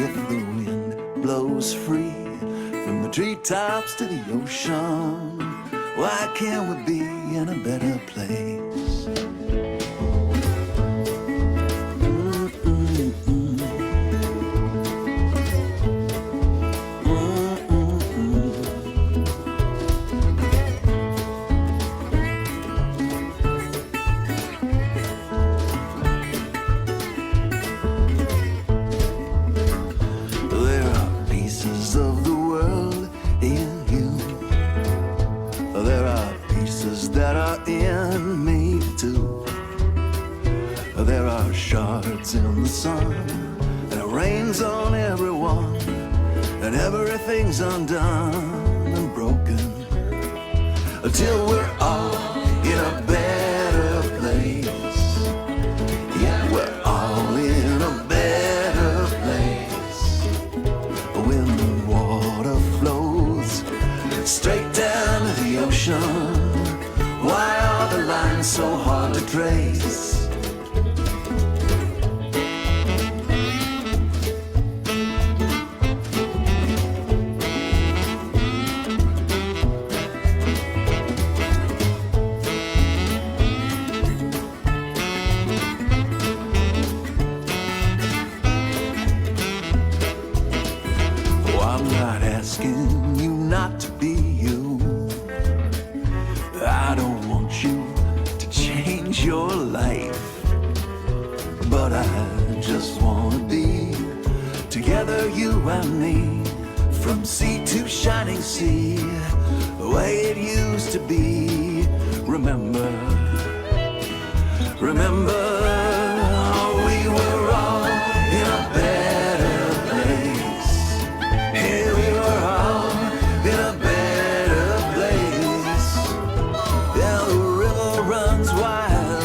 if the wind blows free from the treetops to the ocean, why can't we be in a better place? In the sun, and it rains on everyone, and everything's undone and broken until we're all in a better place. Yeah, we're all in a better place. When the water flows straight down to the ocean, why are the lines so hard to trace? See the way it used to be. Remember, we were all in a better place. Here we were all in a better place. Yeah, the river runs wild,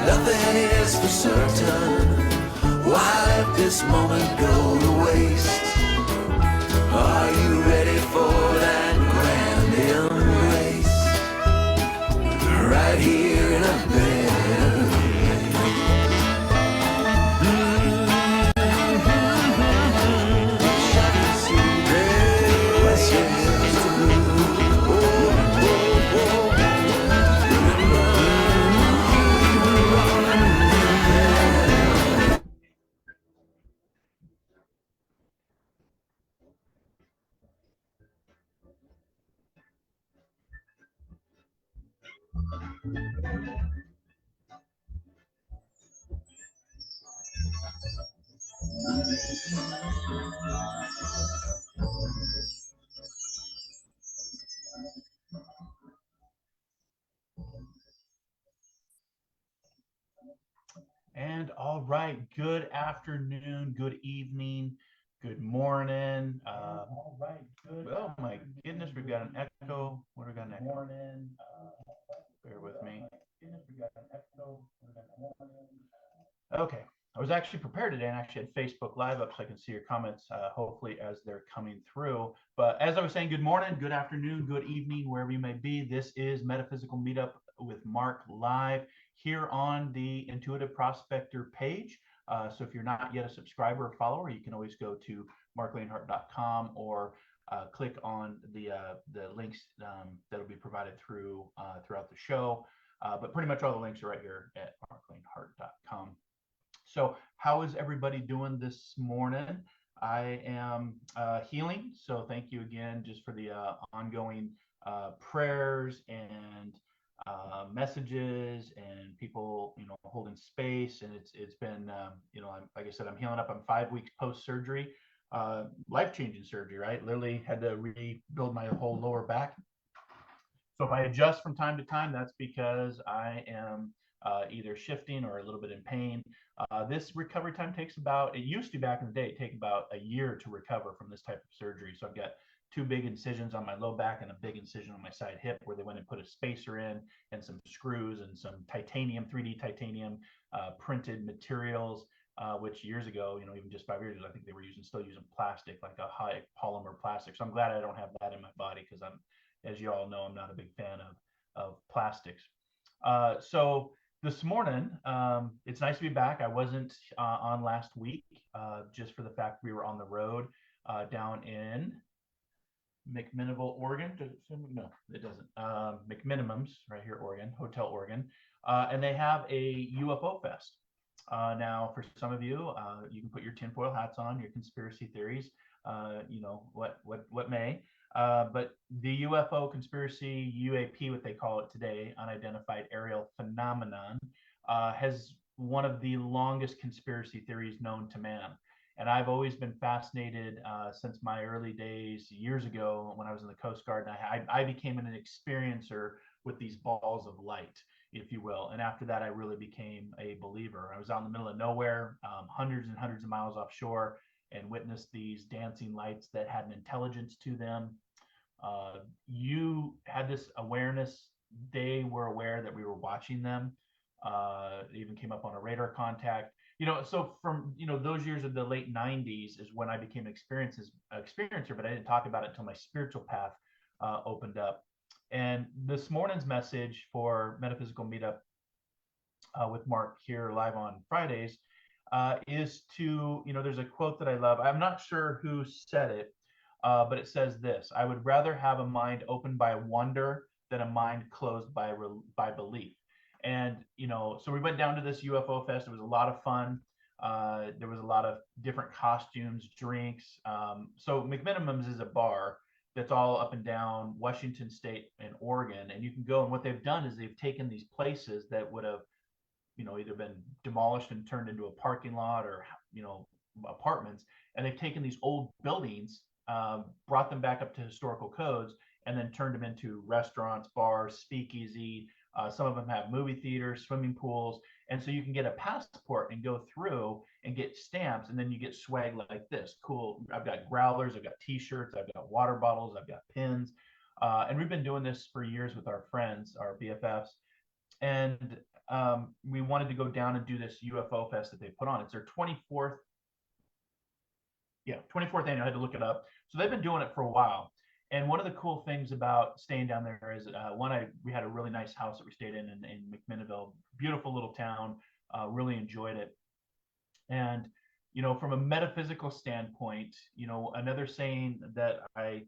nothing is for certain. Why let this moment go to waste? Are you ready for that grand embrace? Right here in a better place. Shining sea, west winds to blue. And all right, good afternoon, good evening, good morning. All right, good. Oh my goodness, we've got an echo. What do we got next? Morning. Bear with me. Okay, I was actually prepared today and actually had Facebook Live up so I can see your comments, hopefully as they're coming through. But as I was saying, good morning, good afternoon, good evening, wherever you may be. This is Metaphysical Meetup with Marc live here on the Intuitive Prospector page. So if you're not yet a subscriber or follower, you can always go to marclainhart.com or click on the links that'll be provided throughout the show. But pretty much all the links are right here at marclainhart.com. So how is everybody doing this morning? I am healing. So thank you again just for the ongoing prayers and messages and people, holding space. And it's been, like I said, I'm healing up. I'm 5 weeks post-surgery, life-changing surgery, right? Literally had to rebuild my whole lower back. So if I adjust from time to time, that's because I am either shifting or a little bit in pain. This recovery time takes it used to back in the day, take about a year to recover from this type of surgery. So I've got 2 big incisions on my low back and a big incision on my side hip where they went and put a spacer in and some screws and some titanium, 3D titanium printed materials, which years ago, even just 5 years ago, I think they were still using plastic, like a high polymer plastic. So I'm glad I don't have that in my body because as you all know, I'm not a big fan of plastics. So this morning, it's nice to be back. I wasn't on last week, just for the fact we were on the road down in McMinnville, Oregon. No, it doesn't. McMinimums, right here, Oregon, Hotel Oregon, and they have a UFO fest. Now, for some of you, you can put your tinfoil hats on, your conspiracy theories, what may. But the UFO conspiracy, UAP, what they call it today, unidentified aerial phenomenon, has one of the longest conspiracy theories known to man. And I've always been fascinated since my early days, years ago, when I was in the Coast Guard. And I became an experiencer with these balls of light, if you will. And after that, I really became a believer. I was out in the middle of nowhere, hundreds and hundreds of miles offshore, and witnessed these dancing lights that had an intelligence to them. You had this awareness. They were aware that we were watching them. It even came up on a radar contact. So from those years of the late 90s is when I became an experiencer, but I didn't talk about it until my spiritual path opened up. And this morning's message for Metaphysical Meetup with Marc here live on Fridays is to, there's a quote that I love. I'm not sure who said it, but it says this: I would rather have a mind opened by wonder than a mind closed by belief. And, so we went down to this UFO fest. It was a lot of fun. There was a lot of different costumes, drinks. So McMinimums is a bar that's all up and down Washington State and Oregon. And you can go, and what they've done is they've taken these places that would have, either been demolished and turned into a parking lot or, apartments. And they've taken these old buildings, brought them back up to historical codes, and then turned them into restaurants, bars, speakeasy. Some of them have movie theaters, swimming pools. And so you can get a passport and go through and get stamps, and then you get swag like this. Cool. I've got growlers, I've got t-shirts, I've got water bottles, I've got pins. And we've been doing this for years with our friends, our BFFs. And we wanted to go down and do this UFO fest that they put on. It's their 24th annual. I had to look it up. So they've been doing it for a while. And one of the cool things about staying down there is, we had a really nice house that we stayed in McMinnville, beautiful little town, really enjoyed it. And, from a metaphysical standpoint, another saying that I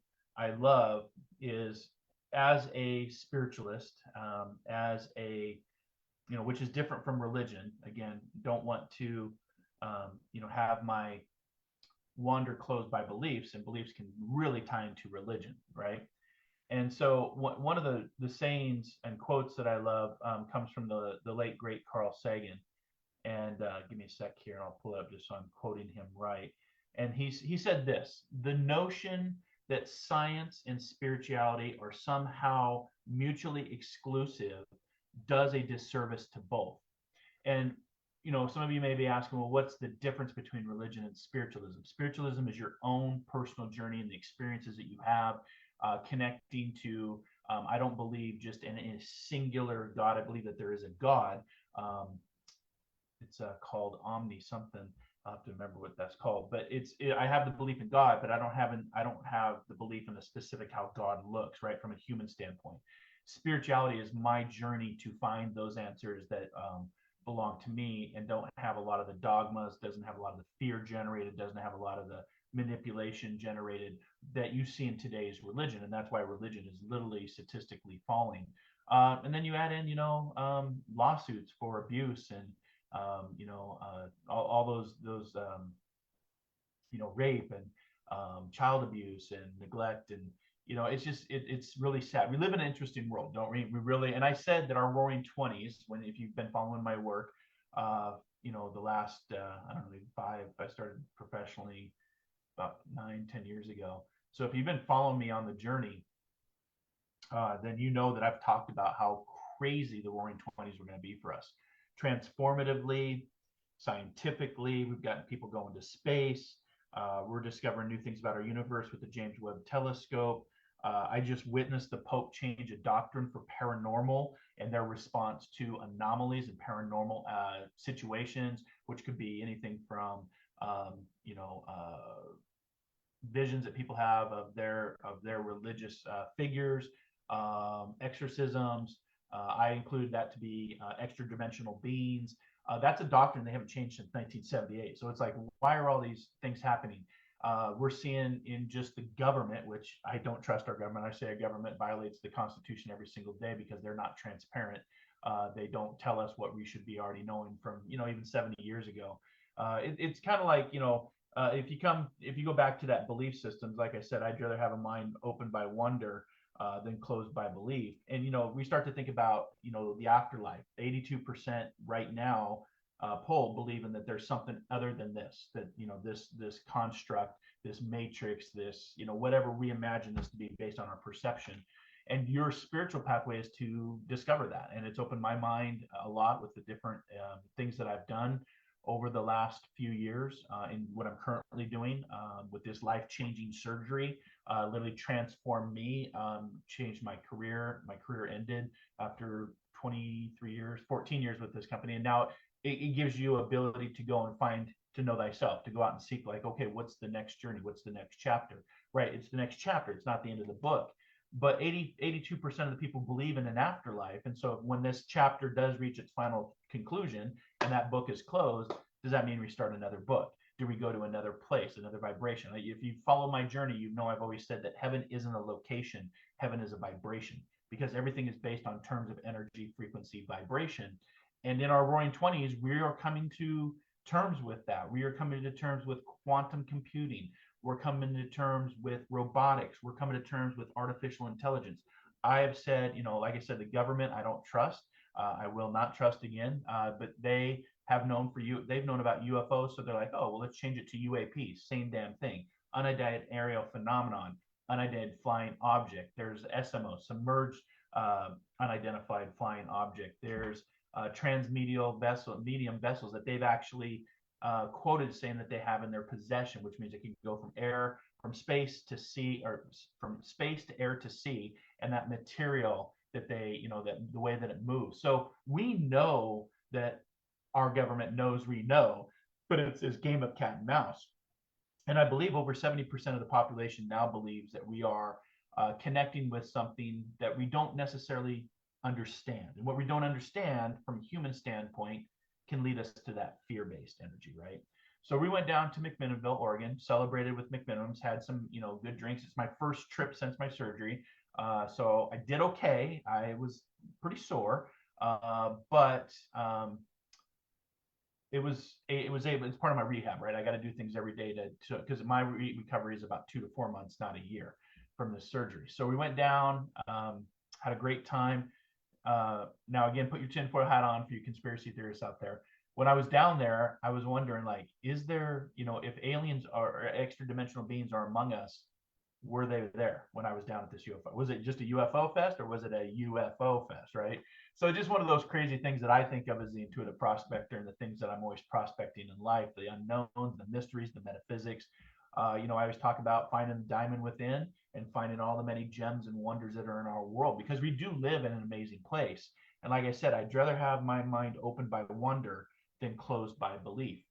love is, as a spiritualist, which is different from religion. Again, don't want to, have my wander closed by beliefs, and beliefs can really tie into religion, right? And so one of the sayings and quotes that I love comes from the late great Carl Sagan. And give me a sec here, and I'll pull it up just so I'm quoting him right. And he said this: the notion that science and spirituality are somehow mutually exclusive does a disservice to both. And some of you may be asking, well, what's the difference between religion and spiritualism? Spiritualism is your own personal journey and the experiences that you have, connecting to, I don't believe just in a singular God. I believe that there is a God. It's called Omni something. I'll have to remember what that's called. But I have the belief in God, but I don't have the belief in the specific how God looks, right, from a human standpoint. Spirituality is my journey to find those answers that belong to me, and don't have a lot of the dogmas, doesn't have a lot of the fear generated, doesn't have a lot of the manipulation generated that you see in today's religion. And that's why religion is literally statistically falling. And then you add in, lawsuits for abuse and, all those rape and child abuse and neglect. And, it's really sad. We live in an interesting world, don't we? We really, and I said that our roaring 20s, if you've been following my work, the last, I started professionally about 9-10 years ago. So if you've been following me on the journey, then you know that I've talked about how crazy the roaring 20s were going to be for us. Transformatively, scientifically, we've gotten people going to space. We're discovering new things about our universe with the James Webb Telescope. I just witnessed the Pope change a doctrine for paranormal and their response to anomalies and paranormal situations, which could be anything from, visions that people have of their religious figures, exorcisms, I include that to be extra dimensional beings. That's a doctrine they haven't changed since 1978. So it's like, why are all these things happening? We're seeing in just the government, which I don't trust our government. I say our government violates the Constitution every single day because they're not transparent. They don't tell us what we should be already knowing from, even 70 years ago. It's kind of like, if you go back to that belief systems, like I said, I'd rather have a mind opened by wonder than closed by belief. And we start to think about the afterlife. 82% right now poll believing that there's something other than this, that this construct, this matrix, this whatever we imagine this to be based on our perception. And your spiritual pathway is to discover that. And it's opened my mind a lot with the different things that I've done over the last few years in what I'm currently doing with this life-changing surgery. Literally transformed me, changed my career. My career ended after 23 years, 14 years with this company. And now it gives you ability to go and to know thyself, to go out and seek, like, okay, what's the next journey? What's the next chapter? Right? It's the next chapter. It's not the end of the book. But 82% of the people believe in an afterlife. And so when this chapter does reach its final conclusion and that book is closed, does that mean we start another book? Do we go to another place, another vibration? If you follow my journey, I've always said that heaven isn't a location, heaven is a vibration, because everything is based on terms of energy, frequency, vibration. And in our roaring 20s, we are coming to terms with that. We are coming to terms with quantum computing. We're coming to terms with robotics. We're coming to terms with artificial intelligence. I have said, like I said, the government, I don't trust. I will not trust again. But they have known they've known about UFOs. So they're like, oh, well, let's change it to UAPs. Same damn thing. Unidentified aerial phenomenon, unidentified flying object. There's SMO, submerged unidentified flying object. There's transmedial medium vessels that they've actually quoted saying that they have in their possession, which means it can go from space to sea, or from space to air to sea, and that material that they, that the way that it moves. So we know that our government knows we know, but it's this game of cat and mouse. And I believe over 70% of the population now believes that we are connecting with something that we don't necessarily understand. And what we don't understand from a human standpoint can lead us to that fear-based energy, right? So we went down to McMinnville, Oregon, celebrated with McMinnville's, had some, good drinks. It's my first trip since my surgery. So I did okay. I was pretty sore, but it's part of my rehab, right? I got to do things every day because my recovery is about 2 to 4 months, not a year from the surgery. So we went down, had a great time. Now, again, put your tinfoil hat on for you conspiracy theorists out there. When I was down there, I was wondering, like, is there, if aliens or extra dimensional beings are among us, were they there when I was down at this UFO? Was it just a UFO fest, or was it a UFO fest, right? So just one of those crazy things that I think of as the intuitive prospector, and the things that I'm always prospecting in life, the unknowns, the mysteries, the metaphysics. I always talk about finding the diamond within and finding all the many gems and wonders that are in our world, because we do live in an amazing place. And like I said, I'd rather have my mind opened by wonder than closed by belief.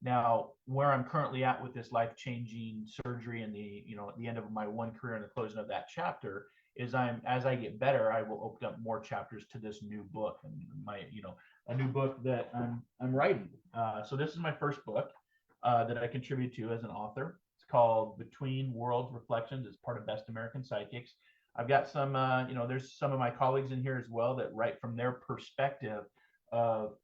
Now, where I'm currently at with this life-changing surgery and at the end of my one career and the closing of that chapter is as I get better, I will open up more chapters to this new book, and a new book that I'm writing. So this is my first book that I contribute to as an author. It's called Between Worlds Reflections. It's part of Best American Psychics. I've got some, there's some of my colleagues in here as well that write from their perspective of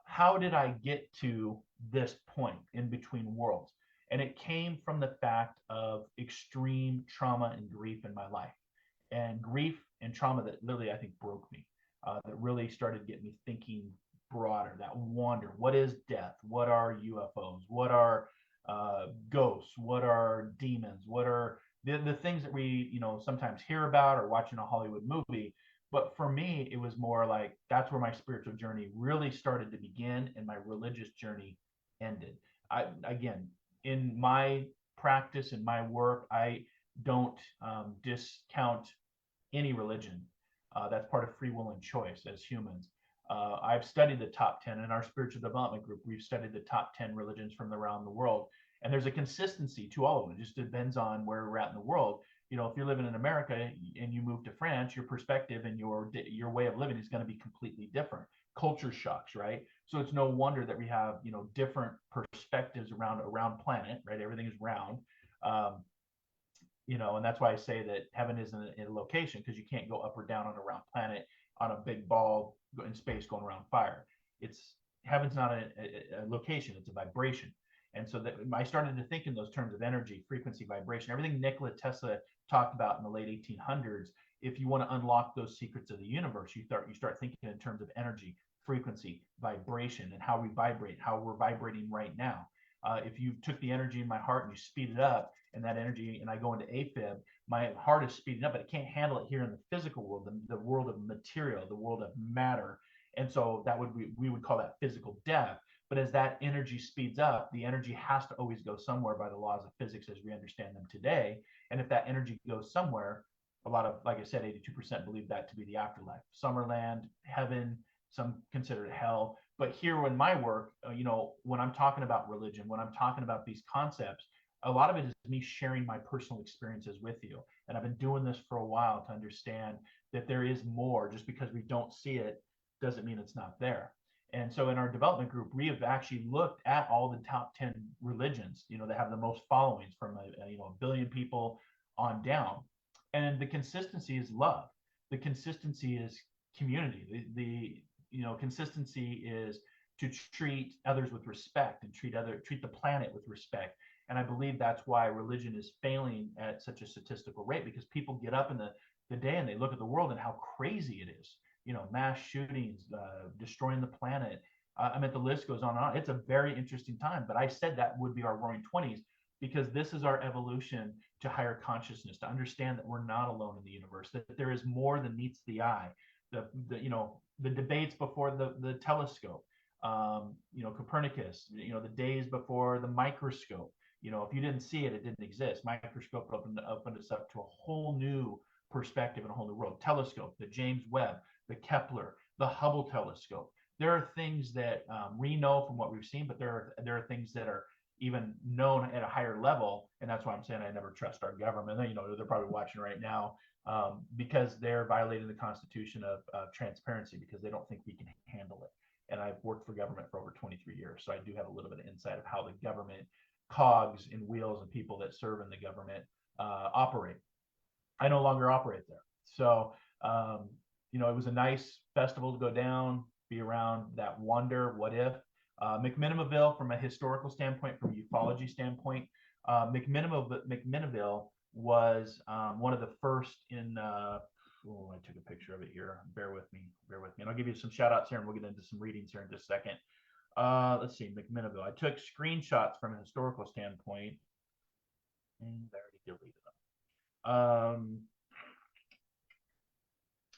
how did I get to this point in between worlds? And it came from the fact of extreme trauma and grief in my life, and grief and trauma that literally, I think, broke me, that really started getting me thinking broader, that wonder. What is death? What are UFOs? What are ghosts? What are demons? What are the things that we, sometimes hear about or watch in a Hollywood movie? But for me, it was more like that's where my spiritual journey really started to begin, and my religious journey ended. Again, in my practice, in my work, I don't discount any religion. That's part of free will and choice as humans. I've studied the top 10 in our spiritual development group. We've studied the top 10 religions from around the world. And there's a consistency to all of them. It just depends on where we're at in the world. if you're living in America and you move to France, your perspective and your way of living is going to be completely different. Culture shocks, right? So it's no wonder that we have, different perspectives around planet, right? Everything is round. Um, and that's why I say that heaven isn't a location, because you can't go up or down on a round planet on a big ball in space going around fire. It's Heaven's not a location; it's a vibration. And so that I started to think in those terms of energy, frequency, vibration, everything Nikola Tesla talked about in the late 1800s. If you want to unlock those secrets of the universe, you start thinking in terms of energy, frequency, vibration, and how we vibrate, how we're vibrating right now. If you took the energy in my heart and you speed it up, and that energy, and I go into AFib, my heart is speeding up, but it can't handle it here in the physical world, the world of material, the world of matter. And so we would call that physical death. But as that energy speeds up, the energy has to always go somewhere by the laws of physics as we understand them today. And if that energy goes somewhere, a lot of, like I said, 82% believe that to be the afterlife, Summerland, heaven, some consider it hell. But here in my work, when I'm talking about religion, when I'm talking about these concepts, a lot of it is me sharing my personal experiences with you. And I've been doing this for a while to understand that there is more. Just because we don't see it doesn't mean it's not there. And so in our development group, we have actually looked at all the top 10 religions, that have the most followings, from a billion people on down. And the consistency is love. The consistency is community. The consistency is to treat others with respect and treat the planet with respect. And I believe that's why religion is failing at such a statistical rate, because people get up in the day and they look at the world and how crazy it is. Mass shootings, destroying the planet. I mean, the list goes on and on. It's a very interesting time. But I said that would be our roaring 20s, because this is our evolution to higher consciousness, to understand that we're not alone in the universe, that there is more than meets the eye. The debates before the telescope, Copernicus, the days before the microscope. If you didn't see it, it didn't exist. Microscope opened us up to a whole new perspective and a whole new world. Telescope, the James Webb, the Kepler, the Hubble telescope. There are things that we know from what we've seen, but there are things that are even known at a higher level. And that's why I'm saying I never trust our government. They're probably watching right now, because they're violating the Constitution of transparency, because they don't think we can handle it. And I've worked for government for over 23 years, so I do have a little bit of insight of how the government cogs and wheels and people that serve in the government operate. I no longer operate there. So, it was a nice festival to go down, be around that wonder, what if. McMinimaville, from a historical standpoint, from a ufology standpoint, McMinimaville was one of the first in, I took a picture of it here. Bear with me. And I'll give you some shout outs here, and we'll get into some readings here in just a second. Let's see, McMinimaville. I took screenshots from a historical standpoint, and I already deleted them.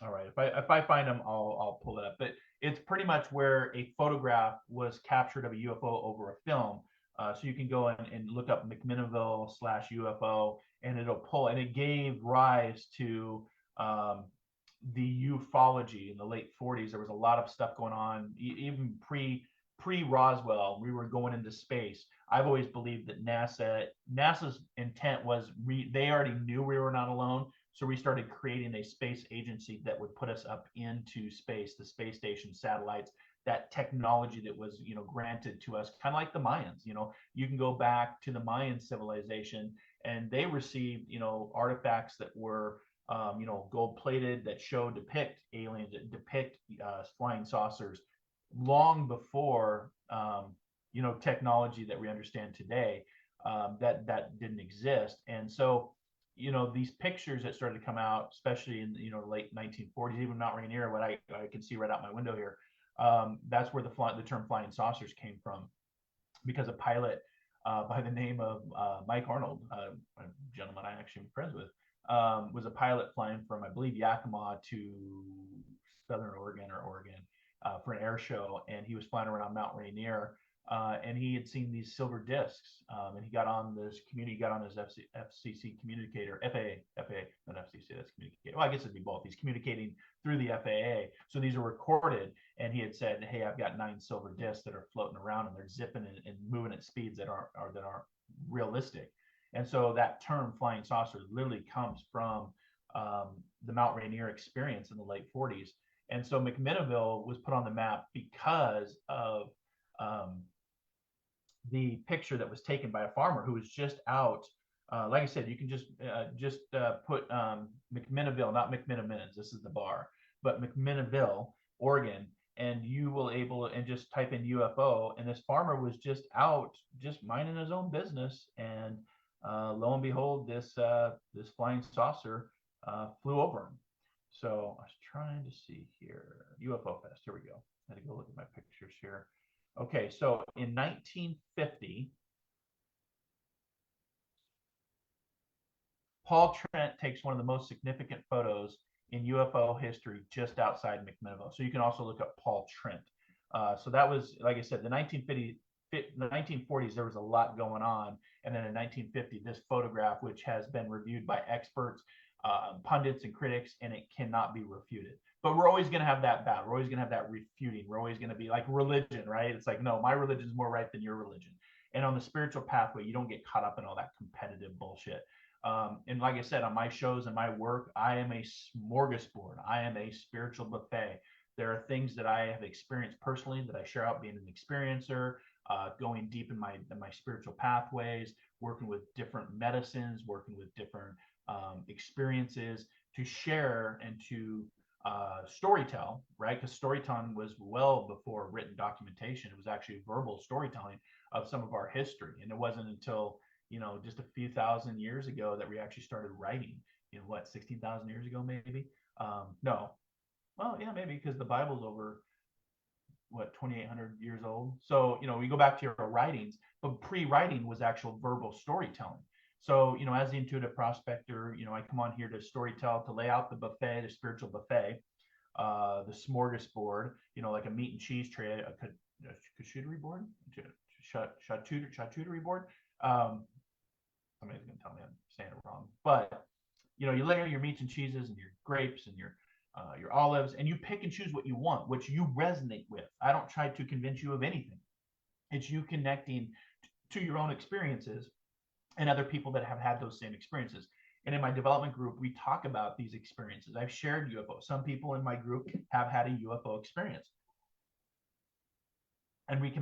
All right, if I find them, I'll pull it up. But it's pretty much where a photograph was captured of a UFO over a film. So you can go and look up McMinimaville/UFO, and it'll pull. And it gave rise to the ufology in the late 40s. There was a lot of stuff going on, even pre Roswell. We were going into space. I've always believed that NASA's intent was they already knew we were not alone. So we started creating a space agency that would put us up into space, the space station, satellites, that technology that was, granted to us, kind of like the Mayans. You can go back to the Mayan civilization, and they received, artifacts that were, gold plated, that depict aliens, that depict flying saucers, long before, technology that we understand today, that didn't exist. And so, these pictures that started to come out, especially in the late 1940s, even Mount Rainier, what I can see right out my window here, that's where the term flying saucers came from, because a pilot by the name of Mike Arnold, a gentleman I actually am friends with, was a pilot flying from, I believe, Yakima to Southern Oregon for an air show, and he was flying around Mount Rainier. And he had seen these silver discs, and he got on his FCC communicator, FAA, not FCC, that's communicator. Well, I guess it'd be both. He's communicating through the FAA. So these are recorded, and he had said, hey, I've got 9 silver discs that are floating around, and they're zipping and moving at speeds that aren't realistic. And so that term flying saucer literally comes from the Mount Rainier experience in the late 40s. And so McMinnville was put on the map because of the picture that was taken by a farmer who was just out. Like I said, you can just put McMinnville, not McMinimins. This is the bar, but McMinnville, Oregon, and you will able and just type in UFO. And this farmer was just out, just minding his own business, and lo and behold, this flying saucer flew over him. So I was trying to see here, UFO Fest. Here we go. I had to go look at my pictures here. Okay, so in 1950, Paul Trent takes one of the most significant photos in UFO history just outside McMinnville. So you can also look up Paul Trent. So that was, like I said, the 1940s, there was a lot going on. And then in 1950, this photograph, which has been reviewed by experts, pundits, and critics, and it cannot be refuted. But we're always going to have that battle. We're always going to have that refuting. We're always going to be like religion, right? It's like, no, my religion is more right than your religion. And on the spiritual pathway, you don't get caught up in all that competitive bullshit. And like I said, on my shows and my work, I am a smorgasbord. I am a spiritual buffet. There are things that I have experienced personally that I share out being an experiencer, going deep in my spiritual pathways, working with different medicines, working with different experiences to share and to storytell, right? Because storytelling was well before written documentation. It was actually verbal storytelling of some of our history. And it wasn't until, just a few thousand years ago that we actually started writing, 16,000 years ago, maybe? No. Well, yeah, maybe, because the Bible's over, 2,800 years old. So, we go back to your writings, but pre-writing was actual verbal storytelling. So, as the intuitive prospector, I come on here to storytell, to lay out the buffet, the spiritual buffet, the smorgasbord, like a meat and cheese tray, a charcuterie board, charcuterie board. Somebody's going to tell me I'm saying it wrong, but you layer your meats and cheeses and your grapes and your olives, and you pick and choose what you want, which you resonate with. I don't try to convince you of anything. It's you connecting to your own experiences and other people that have had those same experiences. And in my development group, we talk about these experiences. I've shared UFO. Some people in my group have had a UFO experience. And we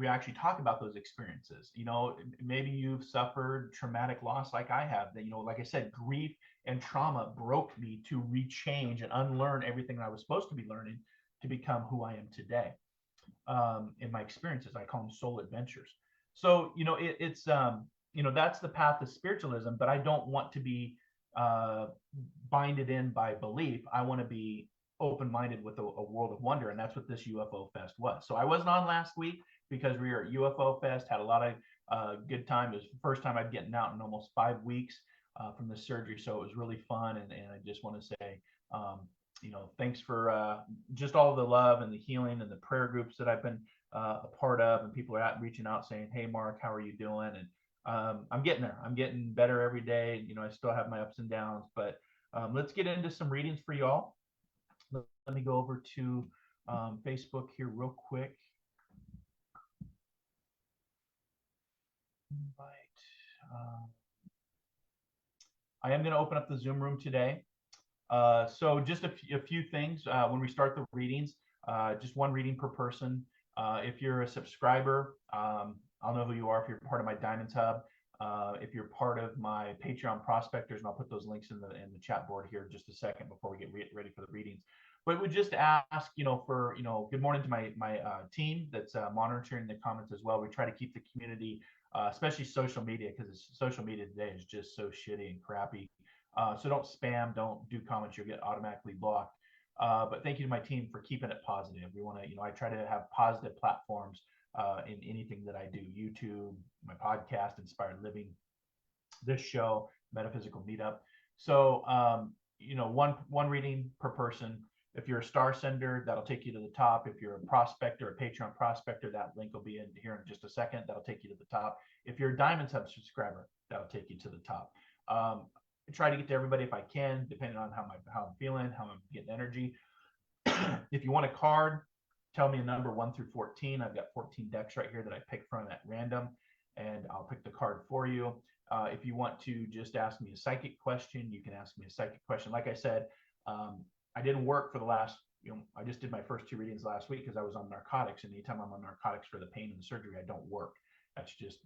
actually talk about those experiences. Maybe you've suffered traumatic loss like I have. That, like I said, grief and trauma broke me to rechange and unlearn everything that I was supposed to be learning to become who I am today. In my experiences, I call them soul adventures. So, it's that's the path of spiritualism, but I don't want to be binded in by belief. I want to be open-minded with a world of wonder, and that's what this UFO Fest was. So I wasn't on last week because we were at UFO Fest, had a lot of good time. It was the first time I'd gotten out in almost 5 weeks from the surgery, so it was really fun. And I just want to say, thanks for just all the love and the healing and the prayer groups that I've been a part of, and people are reaching out saying, "Hey, Mark, how are you doing?" And I'm getting there. I'm getting better every day. I still have my ups and downs, but let's get into some readings for y'all. Let me go over to Facebook here real quick. Invite. I am going to open up the Zoom room today. So just a few things when we start the readings, just one reading per person. If you're a subscriber, I'll know who you are if you're part of my Diamonds Hub. If you're part of my Patreon prospectors, and I'll put those links in the chat board here in just a second before we get ready for the readings. But we just ask, for, good morning to my team that's monitoring the comments as well. We try to keep the community, especially social media, because social media today is just so shitty and crappy. So don't spam, don't do comments, you'll get automatically blocked. But thank you to my team for keeping it positive. We want to, I try to have positive platforms in anything that I do. YouTube, my podcast, Inspired Living, this show, Metaphysical Meetup. So, one reading per person. If you're a star sender, that'll take you to the top. If you're a prospector, a Patreon prospector, that link will be in here in just a second. That'll take you to the top. If you're a Diamonds Hub subscriber, that'll take you to the top. I try to get to everybody if I can, depending on how I'm feeling, how I'm getting energy. If you want a card, tell me a number 1 through 14. I've got 14 decks right here that I pick from at random. and I'll pick the card for you. If you want to just ask me a psychic question, you can ask me a psychic question. Like I said, I didn't work for the last, I just did my first 2 readings last week because I was on narcotics, and anytime I'm on narcotics for the pain and the surgery, I don't work. That's just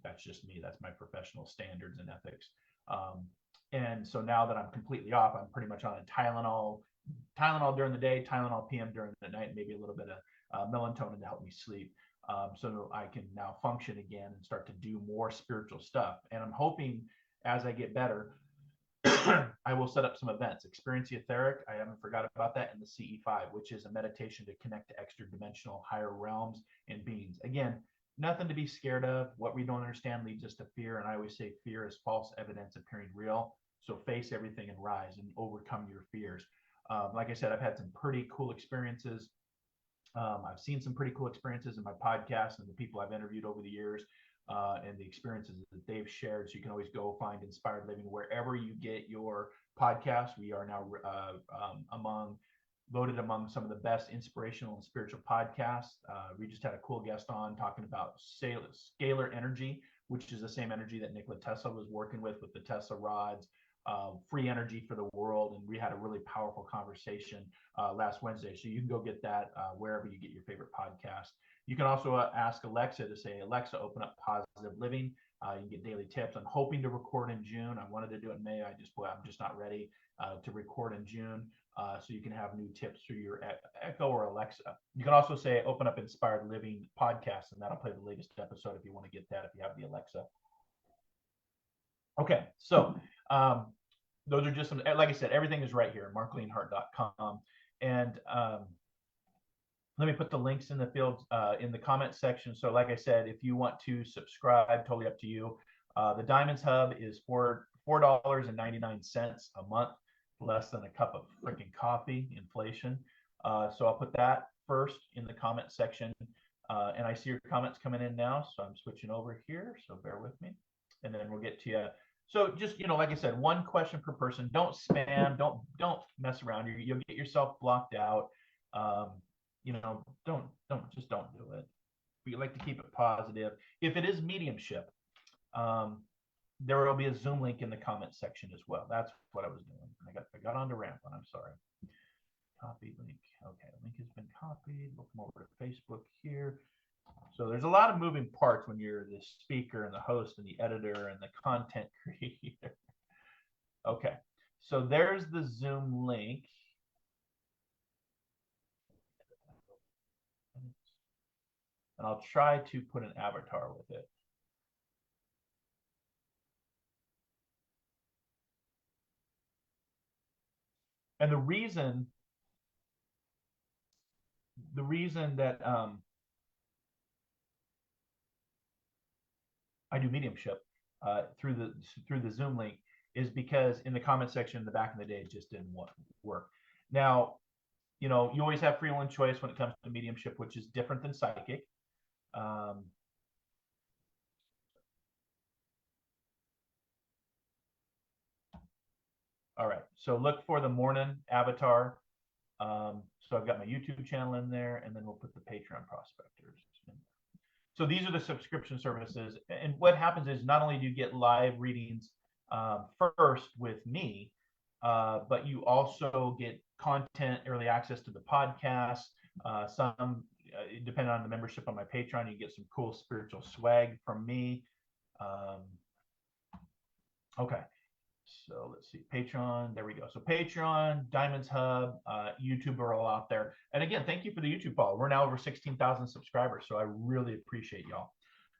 me. That's my professional standards and ethics. And so now that I'm completely off, I'm pretty much on a Tylenol during the day, Tylenol PM during the night, maybe a little bit of melatonin to help me sleep. So I can now function again and start to do more spiritual stuff. And I'm hoping as I get better, I will set up some events. Experience Etheric, I haven't forgot about that, and the CE5, which is a meditation to connect to extra dimensional higher realms and beings. Again, nothing to be scared of. What we don't understand leads us to fear. And I always say fear is false evidence appearing real. So face everything and rise and overcome your fears. Like I said, I've had some pretty cool experiences. I've seen some pretty cool experiences in my podcast and the people I've interviewed over the years, and the experiences that they've shared. So you can always go find Inspired Living wherever you get your podcast. We are now voted among some of the best inspirational and spiritual podcasts. We just had a cool guest on talking about scalar energy, which is the same energy that Nikola Tesla was working with the Tesla rods. Free energy for the world, and we had a really powerful conversation last Wednesday. So you can go get that wherever you get your favorite podcast. You can also ask Alexa to say, Alexa, open up Positive Living. You can get daily tips. I'm hoping to record in June. I wanted to do it in May. I'm just not ready to record in June. So you can have new tips through your Echo or Alexa. You can also say, open up Inspired Living podcast, and that'll play the latest episode if you want to get that, if you have the Alexa. Okay, so those are just some, like I said, everything is right here, marklainhart.com. And let me put the links in the field in the comment section. So like I said, if you want to subscribe, totally up to you. The Diamonds Hub is $4.99 a month, less than a cup of freaking coffee, inflation. So I'll put that first in the comment section. And I see your comments coming in now, so I'm switching over here. So bear with me, and then we'll get to you. So just, like I said, one question per person. Don't spam. Don't mess around. You'll get yourself blocked out. Don't do it. We like to keep it positive. If it is mediumship, there will be a Zoom link in the comment section as well. That's what I was doing. I got onto Ramblin'. I'm sorry. Copy link. Okay, the link has been copied. We'll come over to Facebook here. So there's a lot of moving parts when you're the speaker and the host and the editor and the content creator. Okay, so there's the Zoom link. And I'll try to put an avatar with it. And the reason that I do mediumship through the Zoom link is because in the comment section in the back in the day, it just didn't work. Now, you always have free will and choice when it comes to mediumship, which is different than psychic. All right, so look for the morning avatar. So I've got my YouTube channel in there, and then we'll put the Patreon prospectors in. So these are the subscription services. And what happens is not only do you get live readings first with me, but you also get content, early access to the podcast. Depending on the membership on my Patreon, you get some cool spiritual swag from me. Okay. So let's see, Patreon, there we go. So Patreon, Diamonds Hub, YouTube are all out there. And again, thank you for the YouTube follow. We're now over 16,000 subscribers, so I really appreciate y'all.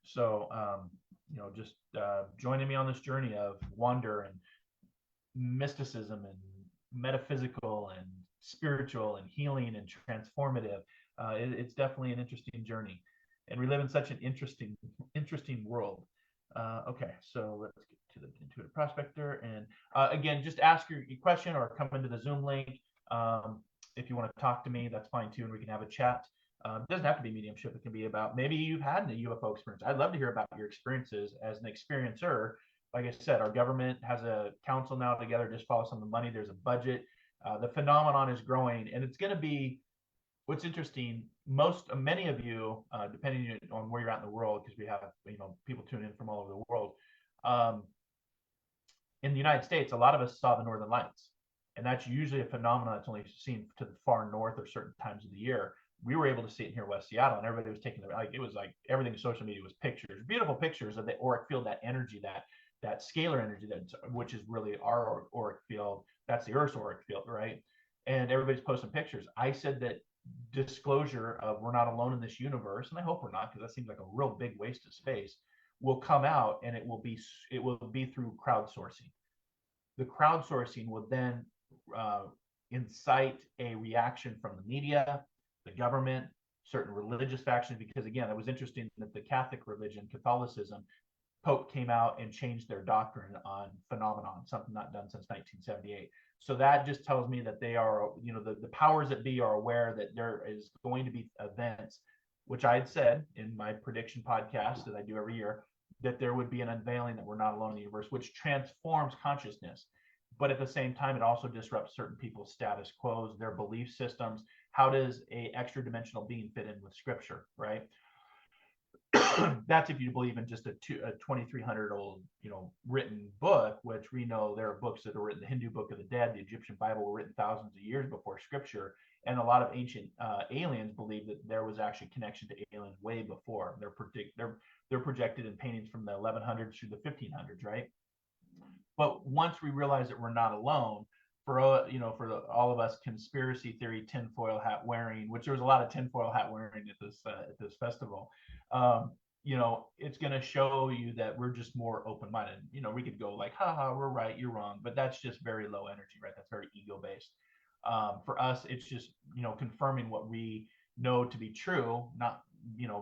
So, just joining me on this journey of wonder and mysticism and metaphysical and spiritual and healing and transformative. It's definitely an interesting journey. And we live in such an interesting world. Okay, so let's get to the Intuitive Prospector. And again, just ask your question or come into the Zoom link. If you want to talk to me, that's fine too, and we can have a chat. It doesn't have to be mediumship. It can be about maybe you've had a UFO experience. I'd love to hear about your experiences as an experiencer. Like I said, our government has a council now together, just follow some of the money. There's a budget. The phenomenon is growing, and it's going to be what's interesting, many of you, depending on where you're at in the world, because we have people tune in from all over the world. Um, in the United States, a lot of us saw the Northern Lights, and that's usually a phenomenon that's only seen to the far north or certain times of the year. We were able to see it here in West Seattle, and everybody was taking it was like everything in social media was pictures, beautiful pictures of the auric field, that energy, that scalar energy, which is really our auric field. That's the Earth's auric field, right? And everybody's posting pictures. I said that disclosure of we're not alone in this universe, and I hope we're not, because that seems like a real big waste of space, will come out, and it will be through crowdsourcing. The crowdsourcing will then incite a reaction from the media, the government, certain religious factions, because again, it was interesting that the Catholic religion, Catholicism, Pope came out and changed their doctrine on phenomenon, something not done since 1978. So that just tells me that they are, the powers that be are aware that there is going to be events, which I had said in my prediction podcast that I do every year, that there would be an unveiling that we're not alone in the universe, which transforms consciousness. But at the same time, it also disrupts certain people's status quos, their belief systems. How does a extra dimensional being fit in with scripture, right? That's if you believe in just a 2,300 old, written book, which we know there are books that are written. The Hindu Book of the Dead, the Egyptian Bible were written thousands of years before scripture. And a lot of ancient aliens believe that there was actually connection to aliens way before. They're projected in paintings from the 1100s through the 1500s, right? But once we realize that we're not alone, for all of us conspiracy theory tinfoil hat wearing, which there was a lot of tinfoil hat wearing at this festival, it's going to show you that we're just more open-minded. We could go like, haha, we're right, you're wrong, but that's just very low energy, right? That's very ego-based. For us, it's just confirming what we know to be true, not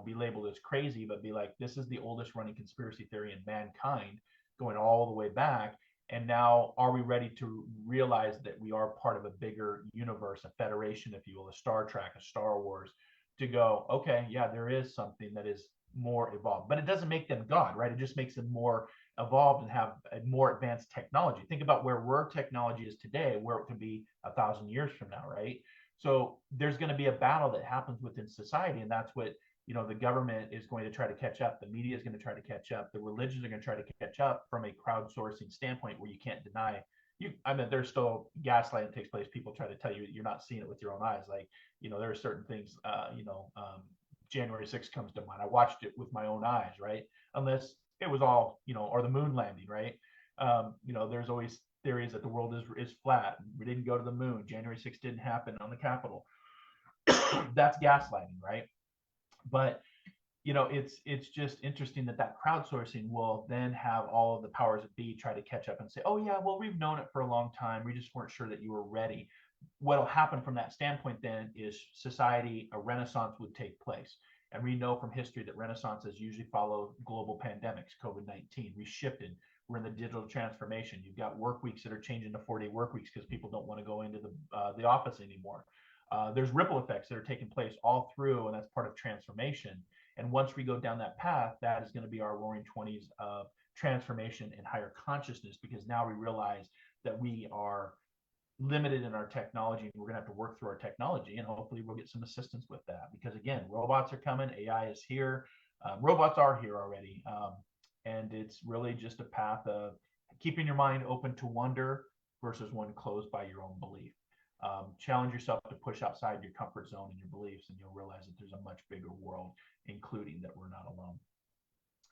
be labeled as crazy, but be like, this is the oldest running conspiracy theory in mankind, going all the way back. And now, are we ready to realize that we are part of a bigger universe, a federation, if you will, a Star Trek, a Star Wars, to go, okay, yeah, there is something that is more evolved. But it doesn't make them God, right? It just makes them more evolved and have a more advanced technology. Think about where technology is today, where it can be 1,000 years from now, right? So there's going to be a battle that happens within society, and that's what the government is going to try to catch up. The media is going to try to catch up. The religions are going to try to catch up from a crowdsourcing standpoint, where you can't deny. There's still gaslighting that takes place. People try to tell you you're not seeing it with your own eyes. Like, there are certain things. January 6th comes to mind. I watched it with my own eyes, right? Unless it was all, or the moon landing, right? There's always theories that the world is flat. We didn't go to the moon. January 6th didn't happen on the Capitol. That's gaslighting, right? But it's just interesting that crowdsourcing will then have all of the powers that be try to catch up and say, oh yeah, well, we've known it for a long time, we just weren't sure that you were ready. What'll happen from that standpoint then is society, a renaissance would take place. And we know from history that renaissances usually follow global pandemics. COVID-19, we shifted. We're in the digital transformation. You've got work weeks that are changing to 4-day work weeks because people don't want to go into the office anymore. There's ripple effects that are taking place all through, and that's part of transformation. And once we go down that path, that is going to be our roaring 20s of transformation and higher consciousness, because now we realize that we are limited in our technology, and we're going to have to work through our technology, and hopefully we'll get some assistance with that. Because again, robots are coming, AI is here, robots are here already, and it's really just a path of keeping your mind open to wonder versus one closed by your own belief. Challenge yourself to push outside your comfort zone and your beliefs, and you'll realize that there's a much bigger world, including that we're not alone.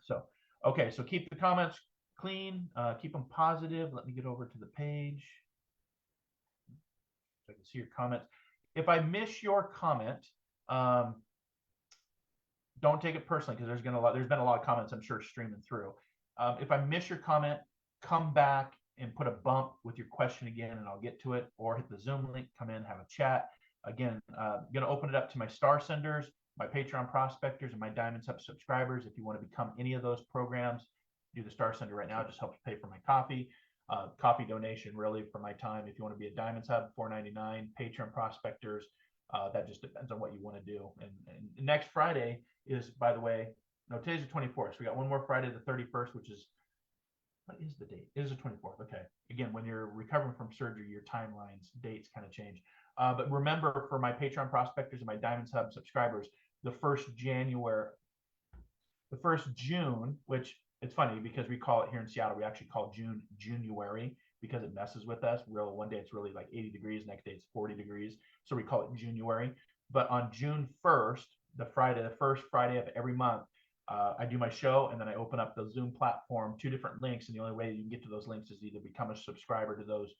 So, okay, so keep the comments clean, keep them positive. Let me get over to the page so I can see your comments. If I miss your comment, don't take it personally, because there's been a lot of comments, I'm sure, streaming through. If I miss your comment, come back and put a bump with your question again, and I'll get to it, or hit the Zoom link, come in, have a chat. Again, going to open it up to my star senders, my Patreon prospectors, and my Diamond Sub subscribers. If you want to become any of those programs, do the star sender right now. It just helps pay for my coffee. Coffee donation, really, for my time. If you want to be a Diamond Sub, $4.99. Patreon prospectors, that just depends on what you want to do. And next Friday is, by the way, no, today's the 24th. So we got one more Friday, the 31st, which is, what is the date? It is the 24th. Okay. Again, when you're recovering from surgery, your timelines, dates kind of change. But remember, for my Patreon prospectors and my Diamond Hub subscribers, the first June, which it's funny because we call it here in Seattle, we actually call June January because it messes with us. One day it's really like 80 degrees, next day it's 40 degrees. So we call it January. But on June 1st, the first Friday of every month, I do my show, and then I open up the Zoom platform, 2 different links. And the only way you can get to those links is either become a subscriber to those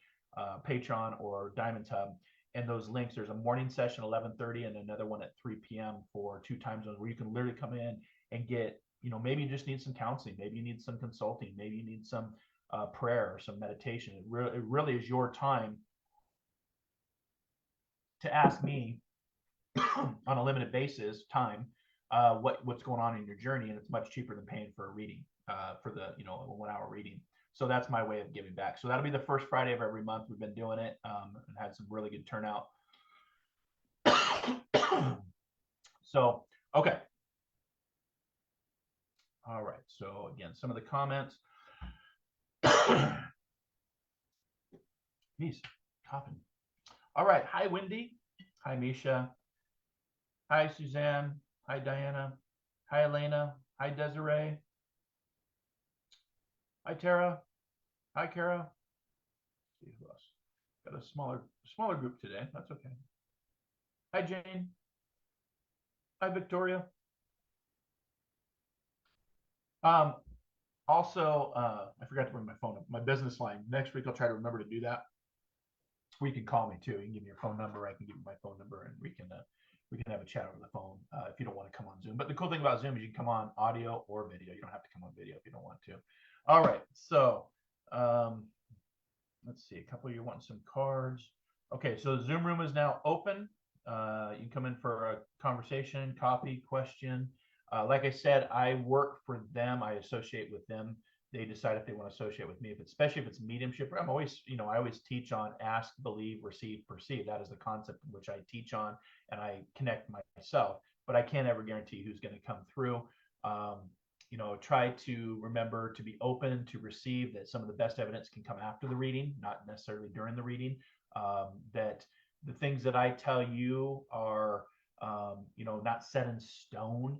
Patreon or Diamond Hub. And those links, there's a morning session, 11:30, and another one at 3 p.m. for 2 time zones where you can literally come in and get, maybe you just need some counseling. Maybe you need some consulting. Maybe you need some prayer or some meditation. It really is your time to ask me on a limited basis what's going on in your journey, and it's much cheaper than paying for a reading for the a 1 hour reading. So that's my way of giving back. So that'll be the first Friday of every month. We've been doing it and had some really good turnout. So okay, all right, so again, some of the comments. Jeez, coughing. All right, hi Wendy, hi Misha, hi Suzanne, hi Diana, hi Elena, hi Desiree, hi Tara, hi Kara. Let's see who else. Got a smaller group today. That's okay. Hi Jane. Hi Victoria. Also, I forgot to bring my phone up. My business line. Next week I'll try to remember to do that. We can call me too. You can give me your phone number. I can give you my phone number, and we can have a chat over the phone if you don't want to come on Zoom. But the cool thing about Zoom is you can come on audio or video. You don't have to come on video if you don't want to. All right. So let's see. A couple of you want some cards. Okay. So the Zoom room is now open. You can come in for a conversation, coffee, question. Like I said, I work for them. I associate with them. They decide if they want to associate with me. Especially if it's mediumship, I always teach on ask, believe, receive, perceive. That is the concept in which I teach on, and I connect myself. But I can't ever guarantee who's going to come through. Try to remember to be open to receive that some of the best evidence can come after the reading, not necessarily during the reading. That the things that I tell you are, not set in stone.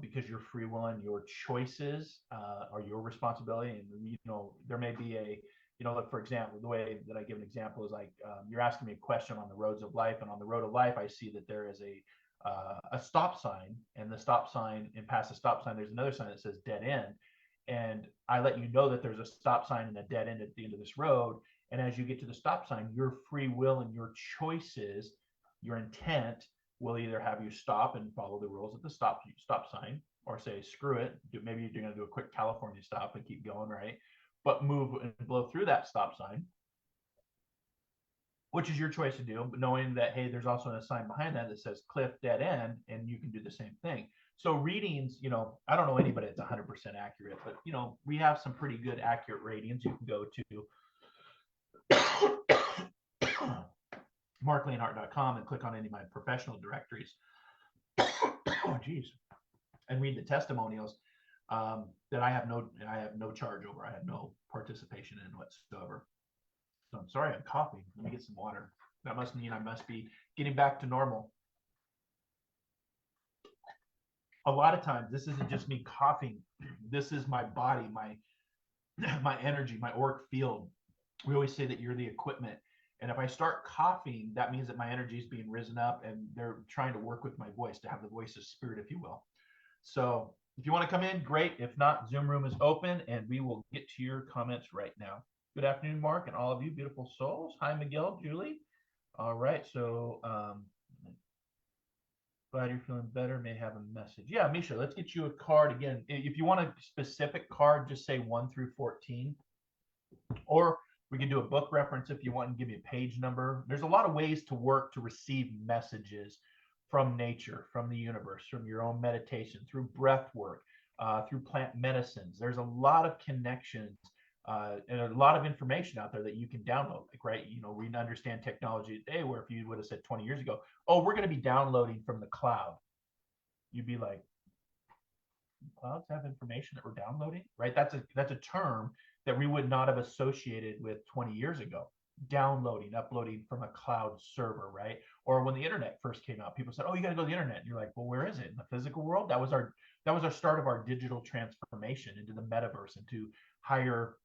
Because your free will and your choices are your responsibility. And, there may be look, for example, the way that I give an example is like, you're asking me a question on the roads of life. And on the road of life, I see that there is a stop sign, and the stop sign, and past the stop sign, there's another sign that says dead end. And I let you know that there's a stop sign and a dead end at the end of this road. And as you get to the stop sign, your free will and your choices, your intent, will either have you stop and follow the rules at the stop sign, or say screw it. Maybe you're going to do a quick California stop and keep going, right? But move and blow through that stop sign, which is your choice to do. But knowing that, hey, there's also a sign behind that says cliff, dead end, and you can do the same thing. So readings, I don't know anybody that's 100% accurate, but we have some pretty good accurate ratings. You can go to marklainhart.com and click on any of my professional directories. Oh, geez. And read the testimonials that I have no charge over. I have no participation in whatsoever. So I'm sorry, I'm coughing. Let me get some water. That must mean I must be getting back to normal. A lot of times, this isn't just me coughing. This is my body, my energy, my auric field. We always say that you're the equipment. And if I start coughing, that means that my energy is being risen up, and they're trying to work with my voice to have the voice of spirit, if you will. So if you want to come in, great. If not, Zoom room is open, and we will get to your comments right now. Good afternoon, Mark, and all of you beautiful souls. Hi, Miguel, Julie. All right. So glad you're feeling better. May have a message. Yeah, Misha, let's get you a card again. If you want a specific card, just say 1 through 14. Or we can do a book reference if you want, and give me a page number. There's a lot of ways to work to receive messages from nature, from the universe, from your own meditation, through breath work, through plant medicines. There's a lot of connections and a lot of information out there that you can download. Like, right, we understand technology today, where if you would have said 20 years ago, oh, we're going to be downloading from the cloud, you'd be like, clouds have information that we're downloading, right? That's a term that we would not have associated with 20 years ago. downloading, uploading from a cloud server, right? Or when the internet first came out, people said, "Oh, you got to go to the internet." And you're like, "Well, where is it? In the physical world?" That was our start of our digital transformation into the metaverse, into higher,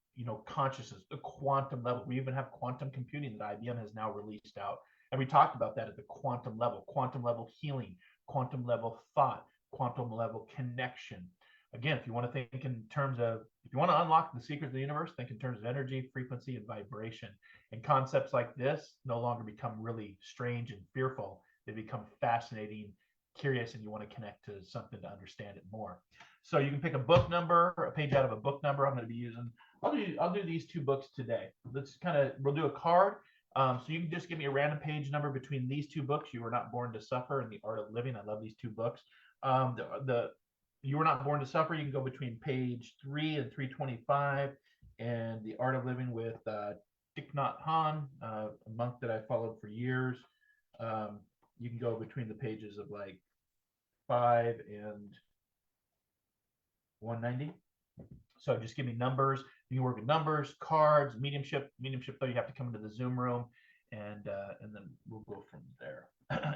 consciousness, the quantum level. We even have quantum computing that IBM has now released out, and we talked about that at the quantum level healing, quantum level thought, quantum level connection. Again, if you want to think in terms of, if you want to unlock the secrets of the universe, think in terms of energy, frequency, and vibration. And concepts like this no longer become really strange and fearful. They become fascinating, curious, and you want to connect to something to understand it more. So you can pick a book number, a page out of a book number. I'm going to be using, I'll do these two books today. We'll do a card. So you can just give me a random page number between these two books, You Were Not Born to Suffer and The Art of Living. I love these two books. The You Were Not Born to Suffer, you can go between page 3 and 325, and The Art of Living with Thich Nhat Hanh, a monk that I followed for years. You can go between the pages of like 5 and 190. So just give me numbers. You can work with numbers, cards, mediumship. Mediumship, though, you have to come into the Zoom room, and then we'll go from there.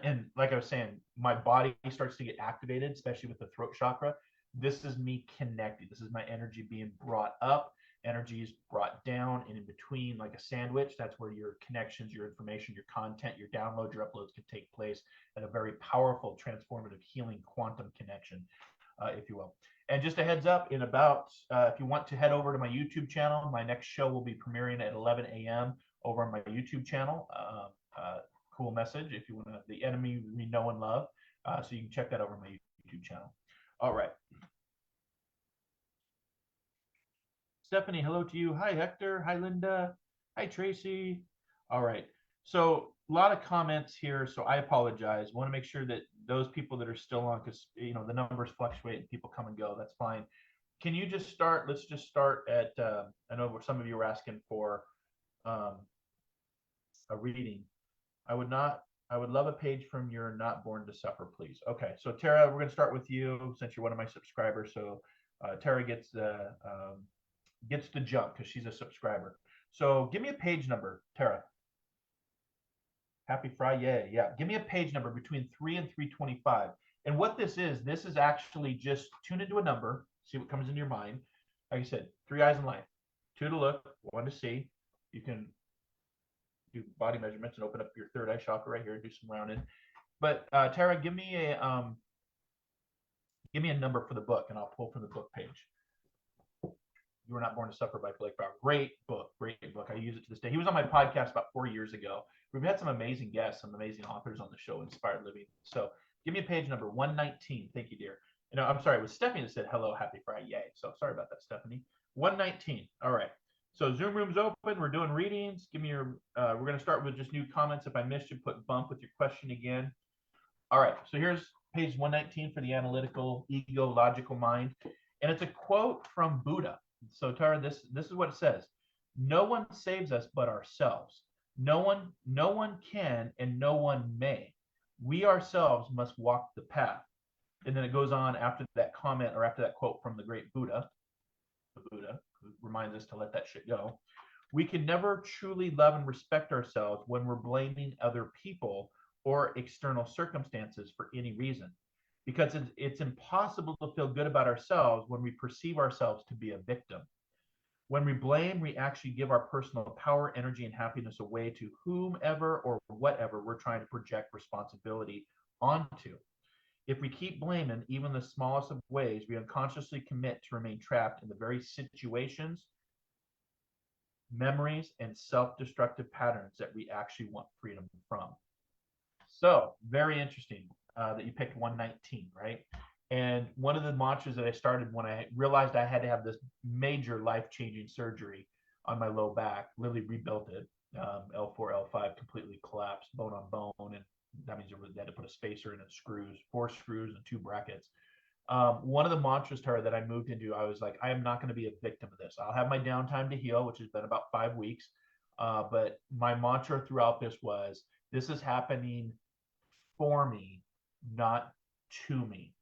And like I was saying, my body starts to get activated, especially with the throat chakra. This is me connected. This is my energy being brought up. Energy is brought down, and in between, like a sandwich, that's where your connections, your information, your content, your downloads, your uploads can take place at a very powerful, transformative, healing quantum connection, if you will. And just a heads up, in about, if you want to head over to my YouTube channel, my next show will be premiering at 11 a.m. over on my YouTube channel. Cool message if you want to, the enemy we know and love. So you can check that over on my YouTube channel. All right. Stephanie, hello to you. Hi, Hector. Hi, Linda. Hi, Tracy. All right. So a lot of comments here, so I apologize. I want to make sure that those people that are still on, because the numbers fluctuate and people come and go. That's fine. Can you just start? Let's just start at. I know some of you were asking for a reading. I would love a page from You're Not Born to Suffer, please. Okay, so Tara, we're going to start with you since you're one of my subscribers. So Tara gets the jump because she's a subscriber. So give me a page number, Tara. Happy Friday. Yeah, give me a page number between 3 and 325. And what this is actually just tune into a number, see what comes into your mind. Like I said, 3 eyes in life, 2 to look, 1 to see. You can do body measurements and open up your third eye chakra right here and do some rounding. But Tara, give me a number for the book, and I'll pull from the book page. You Were Not Born to Suffer by Blake Brower. Great book. I use it to this day. He was on my podcast about 4 years ago. We've had some amazing guests, some amazing authors on the show, Inspired Living. So give me a page number 119. Thank you, dear. I'm sorry, it was Stephanie that said hello, happy Friday. So sorry about that, Stephanie. 119. All right. So Zoom room's open. We're doing readings. Give me your, we're going to start with just new comments. If I missed you, put bump with your question again. All right. So here's page 119 for the analytical, ego, logical mind. And it's a quote from Buddha. So Tara, this is what it says. No one saves us but ourselves. No one can and no one may. We ourselves must walk the path. And then it goes on after that comment, or after that quote from the great Buddha, who reminds us to let that shit go. We can never truly love and respect ourselves when we're blaming other people or external circumstances for any reason, because it's impossible to feel good about ourselves when we perceive ourselves to be a victim. When we blame, we actually give our personal power, energy, and happiness away to whomever or whatever we're trying to project responsibility onto. If we keep blaming even the smallest of ways, we unconsciously commit to remain trapped in the very situations, memories, and self-destructive patterns that we actually want freedom from. So very interesting that you picked 119, right? And one of the mantras that I started when I realized I had to have this major life-changing surgery on my low back, literally rebuilt it, L4, L5, completely collapsed, bone on bone, and that means they had to put a spacer in and screws, 4 screws and 2 brackets. One of the mantras, Tara, that I moved into, I was like, I am not going to be a victim of this. I'll have my downtime to heal, which has been about 5 weeks. But my mantra throughout this was, this is happening for me, not to me.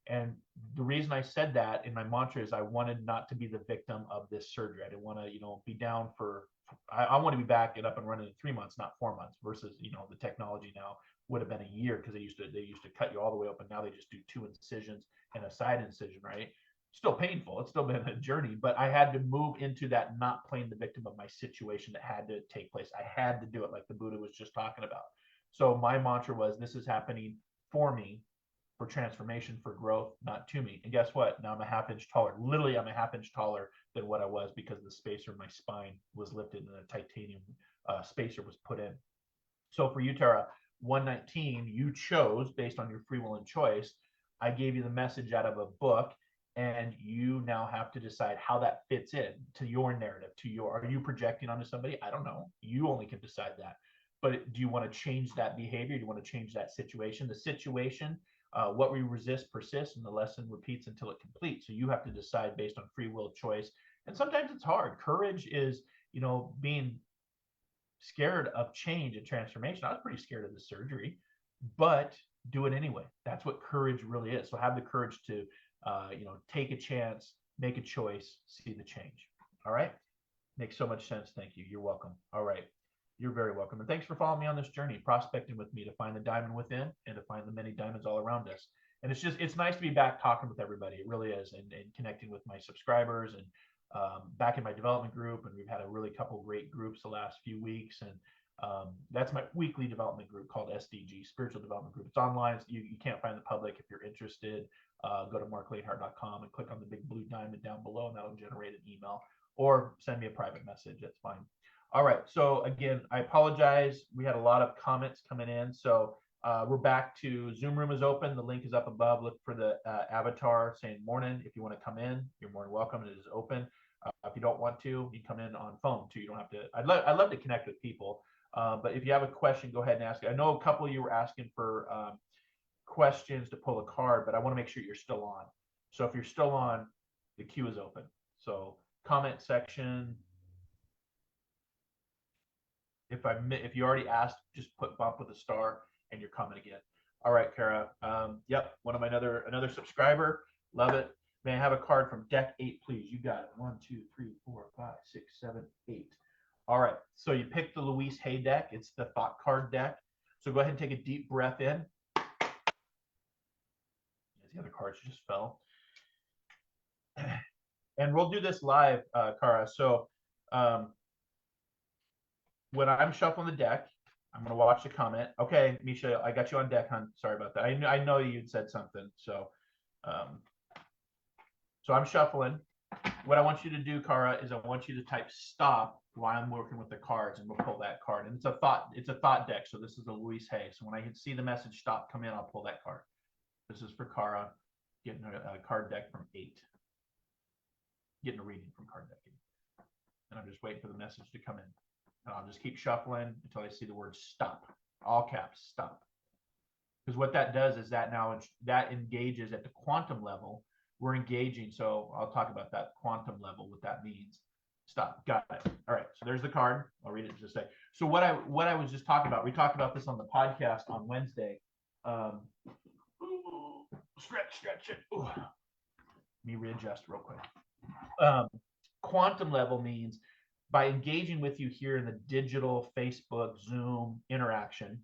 And the reason I said that in my mantra is I wanted not to be the victim of this surgery. I didn't want to, be down for I want to be back and up and running in 3 months, not 4 months, versus, the technology now would have been a year, because they used to cut you all the way open. Now they just do 2 incisions and a side incision, right? Still painful. It's still been a journey, but I had to move into that, not playing the victim of my situation that had to take place. I had to do it, like the Buddha was just talking about. So my mantra was, this is happening for me, for transformation, for growth, not to me. And guess what? Now I'm a half inch taller. Literally, I'm a half inch taller than what I was, because the spacer in my spine was lifted and a titanium spacer was put in. So for you, Tara, 119, you chose based on your free will and choice. I gave you the message out of a book, and you now have to decide how that fits in to your narrative, are you projecting onto somebody? I don't know. You only can decide that. But do you want to change that behavior? Do you want to change that situation? The situation, what we resist persists, and the lesson repeats until it completes. So you have to decide based on free will choice. And sometimes it's hard. Courage is, being scared of change and transformation. I was pretty scared of the surgery, but do it anyway. That's what courage really is. So have the courage to, take a chance, make a choice, see the change. All right. Makes so much sense. Thank you. You're welcome. All right. You're very welcome. And thanks for following me on this journey, prospecting with me to find the diamond within and to find the many diamonds all around us. And it's nice to be back talking with everybody. It really is. And connecting with my subscribers, and back in my development group. And we've had a really couple great groups the last few weeks. And that's my weekly development group called SDG, Spiritual Development Group. It's online. So you can't find the public. If you're interested, go to marklainhart.com and click on the big blue diamond down below, and that'll generate an email, or send me a private message. That's fine. All right. So again, I apologize. We had a lot of comments coming in. So we're back to Zoom room is open. The link is up above. Look for the avatar saying morning. If you want to come in, you're more than welcome. It is open. If you don't want to, you can come in on phone too. You don't have to. I'd love to connect with people. But if you have a question, go ahead and ask it. I know a couple of you were asking for questions to pull a card, but I want to make sure you're still on. So if you're still on, the queue is open. So comment section. If you already asked, just put bump with a star and your comment again. All right, Kara. Yep, one of my another subscriber. Love it. May I have a card from deck 8, please? You got it. 1, 2, 3, 4, 5, 6, 7, 8. All right. So you picked the Louise Hay deck. It's the thought card deck. So go ahead and take a deep breath in. The other cards just fell. And we'll do this live, Kara. So when I'm shuffling the deck, I'm going to watch the comment. Okay, Misha, I got you on deck, hon. Sorry about that. I know you'd said something. So I'm shuffling. What I want you to do, Kara, is I want you to type stop while I'm working with the cards, and we'll pull that card. And it's a thought deck. So this is a Louise Hay. So when I see the message stop come in, I'll pull that card. This is for Kara, getting a card deck from 8. Getting a reading from card deck 8. And I'm just waiting for the message to come in. And I'll just keep shuffling until I see the word stop, all caps, stop. Because what that does is that engages at the quantum level. We're engaging. So I'll talk about that quantum level, what that means. Stop. Got it. All right. So there's the card. I'll read it in just a sec. So what I was just talking about, we talked about this on the podcast on Wednesday. Stretch it. Ooh. Let me readjust real quick. Quantum level means by engaging with you here in the digital Facebook, Zoom interaction,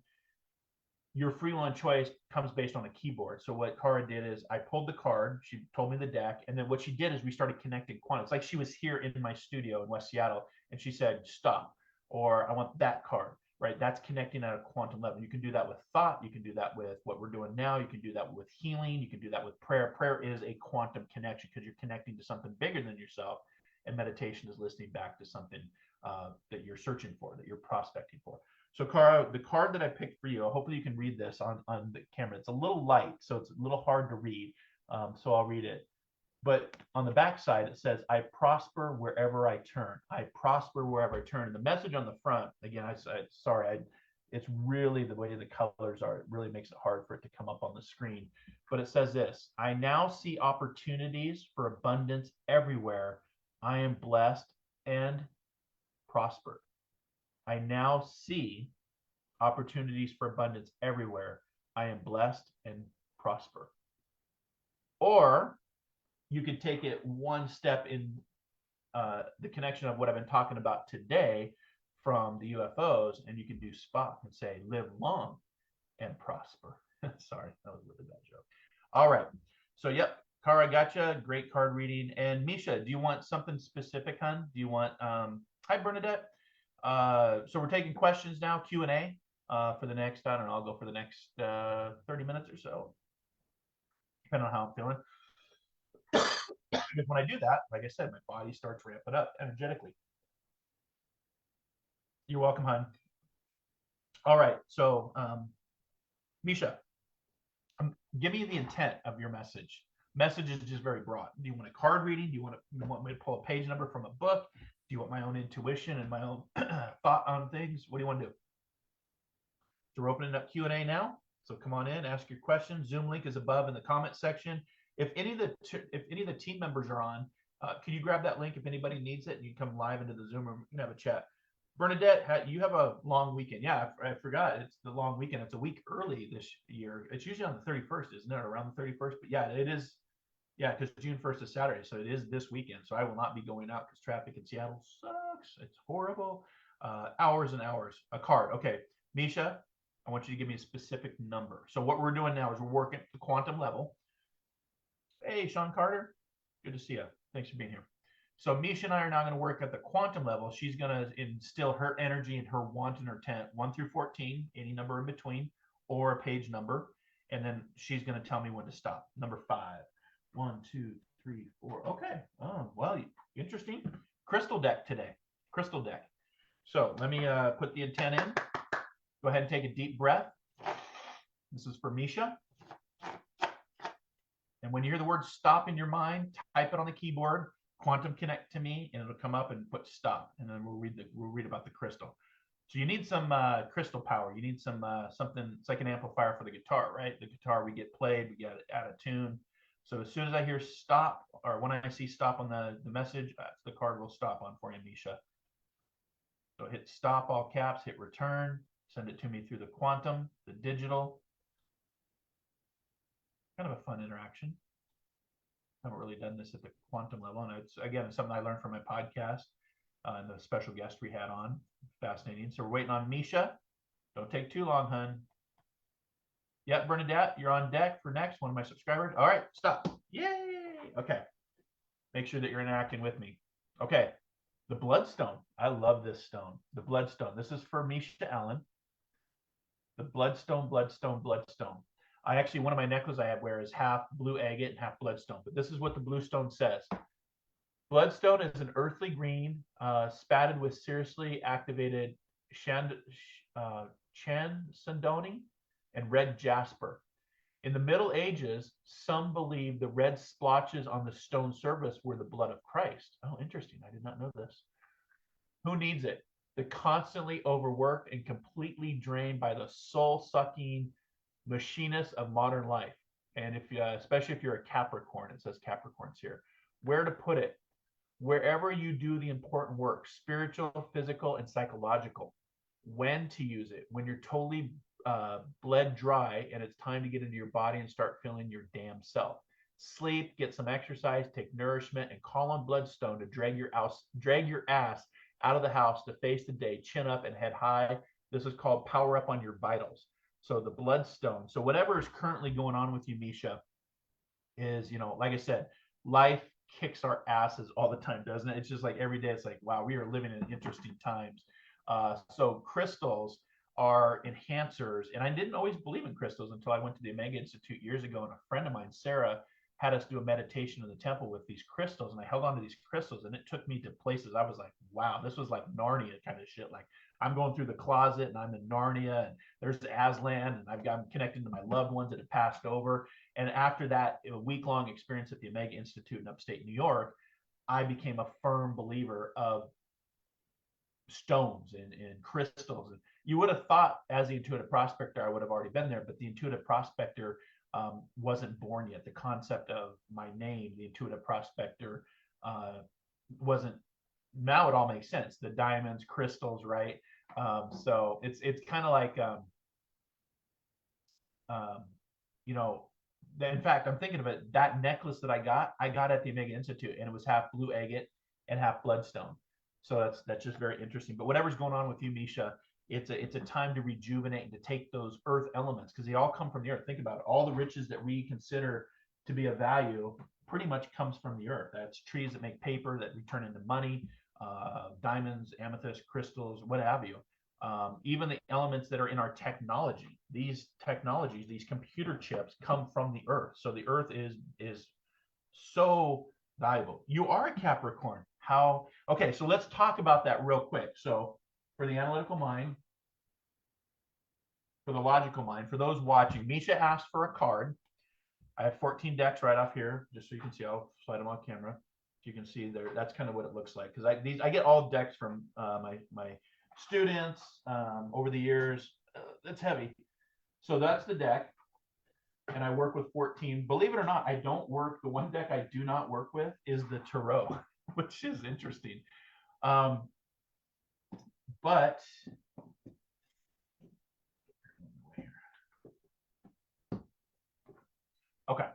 your free will and choice comes based on a keyboard. So what Kara did is I pulled the card, she told me the deck, and then what she did is we started connecting quantum. It's like she was here in my studio in West Seattle, and she said, stop, or I want that card, right? That's connecting at a quantum level. You can do that with thought. You can do that with what we're doing now. You can do that with healing. You can do that with prayer. Prayer is a quantum connection because you're connecting to something bigger than yourself. And meditation is listening back to something that you're searching for, that you're prospecting for. So Kara, the card that I picked for you, hopefully you can read this on the camera. It's a little light, so it's a little hard to read. So I'll read it. But on the back side, it says, I prosper wherever I turn. I prosper wherever I turn. And the message on the front, again, it's really the way the colors are. It really makes it hard for it to come up on the screen. But it says this, I now see opportunities for abundance everywhere. I am blessed and prospered. I now see opportunities for abundance everywhere. I am blessed and prosper. Or you could take it one step in the connection of what I've been talking about today, from the UFOs, and you can do Spock and say, live long and prosper. Sorry, that was a really bad joke. All right. So, yep, Kara, gotcha. Great card reading. And Misha, do you want something specific, hon? Do you want, hi, Bernadette. So we're taking questions now, Q&A for the next, I don't know, I'll go for the next 30 minutes or so, depending on how I'm feeling. Because when I do that, like I said, my body starts ramping up energetically. You're welcome, hon. All right. So, Misha, give me the intent of your message. Message is just very broad. Do you want a card reading? Do you want me to pull a page number from a book? Do you want my own intuition and my own thought on things? What do you want to do? So we're opening up Q&A now. So come on in, ask your questions. Zoom link is above in the comment section. If any of the team members are on, can you grab that link if anybody needs it? And you can come live into the Zoom room and have a chat. Bernadette, you have a long weekend. Yeah, I forgot. It's the long weekend. It's a week early this year. It's usually on the 31st, isn't it? Around the 31st. But yeah, it is. Yeah, because June 1st is Saturday. So it is this weekend. So I will not be going out because traffic in Seattle sucks. It's horrible. Hours and hours. A card. Okay. Misha, I want you to give me a specific number. So what we're doing now is we're working at the quantum level. Hey, Sean Carter. Good to see you. Thanks for being here. So Misha and I are now going to work at the quantum level. She's going to instill her energy and her want and her intent, 1 through 14, any number in between, or a page number. And then she's going to tell me when to stop. Number 5. 1, 2, 3, 4. Okay. Oh, well, interesting. Crystal deck today. Crystal deck. So let me put the intent in. Go ahead and take a deep breath. This is for Misha. And when you hear the word stop in your mind, type it on the keyboard, quantum connect to me, and it'll come up and put stop. And then we'll read about the crystal. So you need some crystal power. You need some something. It's like an amplifier for the guitar, right? The guitar, we get played, we get out of tune. So as soon as I hear stop, or when I see stop on the message, that's the card will stop on for you, Misha. So hit stop, all caps, hit return, send it to me through the quantum, the digital. Kind of a fun interaction. I haven't really done this at the quantum level. And it's, again, something I learned from my podcast and the special guest we had on. Fascinating. So we're waiting on Misha. Don't take too long, hun. Yep, Bernadette, you're on deck for next, one of my subscribers. All right, stop. Yay. Okay. Make sure that you're interacting with me. Okay. The bloodstone. I love this stone. The bloodstone. This is for Misha Allen. The bloodstone, bloodstone, bloodstone. I actually, one of my necklaces I wear is half blue agate and half bloodstone. But this is what the blue stone says. Bloodstone is an earthly green, spatted with seriously activated chandoni and red jasper. In the Middle Ages, some believe the red splotches on the stone surface were the blood of Christ. Oh, interesting. I did not know this. Who needs it? The constantly overworked and completely drained by the soul-sucking machinist of modern life. And if you, especially if you're a Capricorn, it says Capricorns here. Where to put it? Wherever you do the important work, spiritual, physical, and psychological. When to use it? When you're totally bled dry and it's time to get into your body and start feeling your damn self. Sleep, get some exercise, take nourishment, and call on bloodstone to drag your ass out of the house to face the day, chin up and head high. This is called power up on your vitals. So the bloodstone. So whatever is currently going on with you, Misha, is, you know, like I said, life kicks our asses all the time, doesn't it? It's just like every day it's like, wow, we are living in interesting times. So crystals are enhancers. And I didn't always believe in crystals until I went to the Omega Institute years ago. And a friend of mine, Sarah, had us do a meditation in the temple with these crystals. And I held on to these crystals and it took me to places I was like, wow, this was like Narnia kind of shit. Like I'm going through the closet and I'm in Narnia and there's Aslan and I'm connected to my loved ones that have passed over. And after that, a week-long experience at the Omega Institute in upstate New York, I became a firm believer of stones and crystals. And you would have thought as the intuitive prospector, I would have already been there, but the intuitive prospector wasn't born yet. The concept of my name, the intuitive prospector, wasn't. Now it all makes sense. The diamonds, crystals, right? So it's kind of like, you know, in fact, I'm thinking of it. That necklace that I got at the Omega Institute, and it was half blue agate and half bloodstone. So that's just very interesting. But whatever's going on with you, Misha, it's a time to rejuvenate and to take those earth elements, because they all come from the earth. Think about it. All the riches that we consider to be of value pretty much comes from the earth. That's trees that make paper that we turn into money, diamonds, amethyst, crystals, what have you. Even the elements that are in our technology, these technologies, these computer chips come from the earth. So the earth is so valuable. You are a Capricorn. How? Okay, so let's talk about that real quick. So for the analytical mind, for the logical mind, for those watching, Misha asked for a card. I have 14 decks right off here, just so you can see. I'll slide them on camera. You can see there. That's kind of what it looks like, because I get all decks from my students over the years. It's heavy. So that's the deck, and I work with 14. Believe it or not, I don't work. The one deck I do not work with is the tarot, which is interesting. But okay,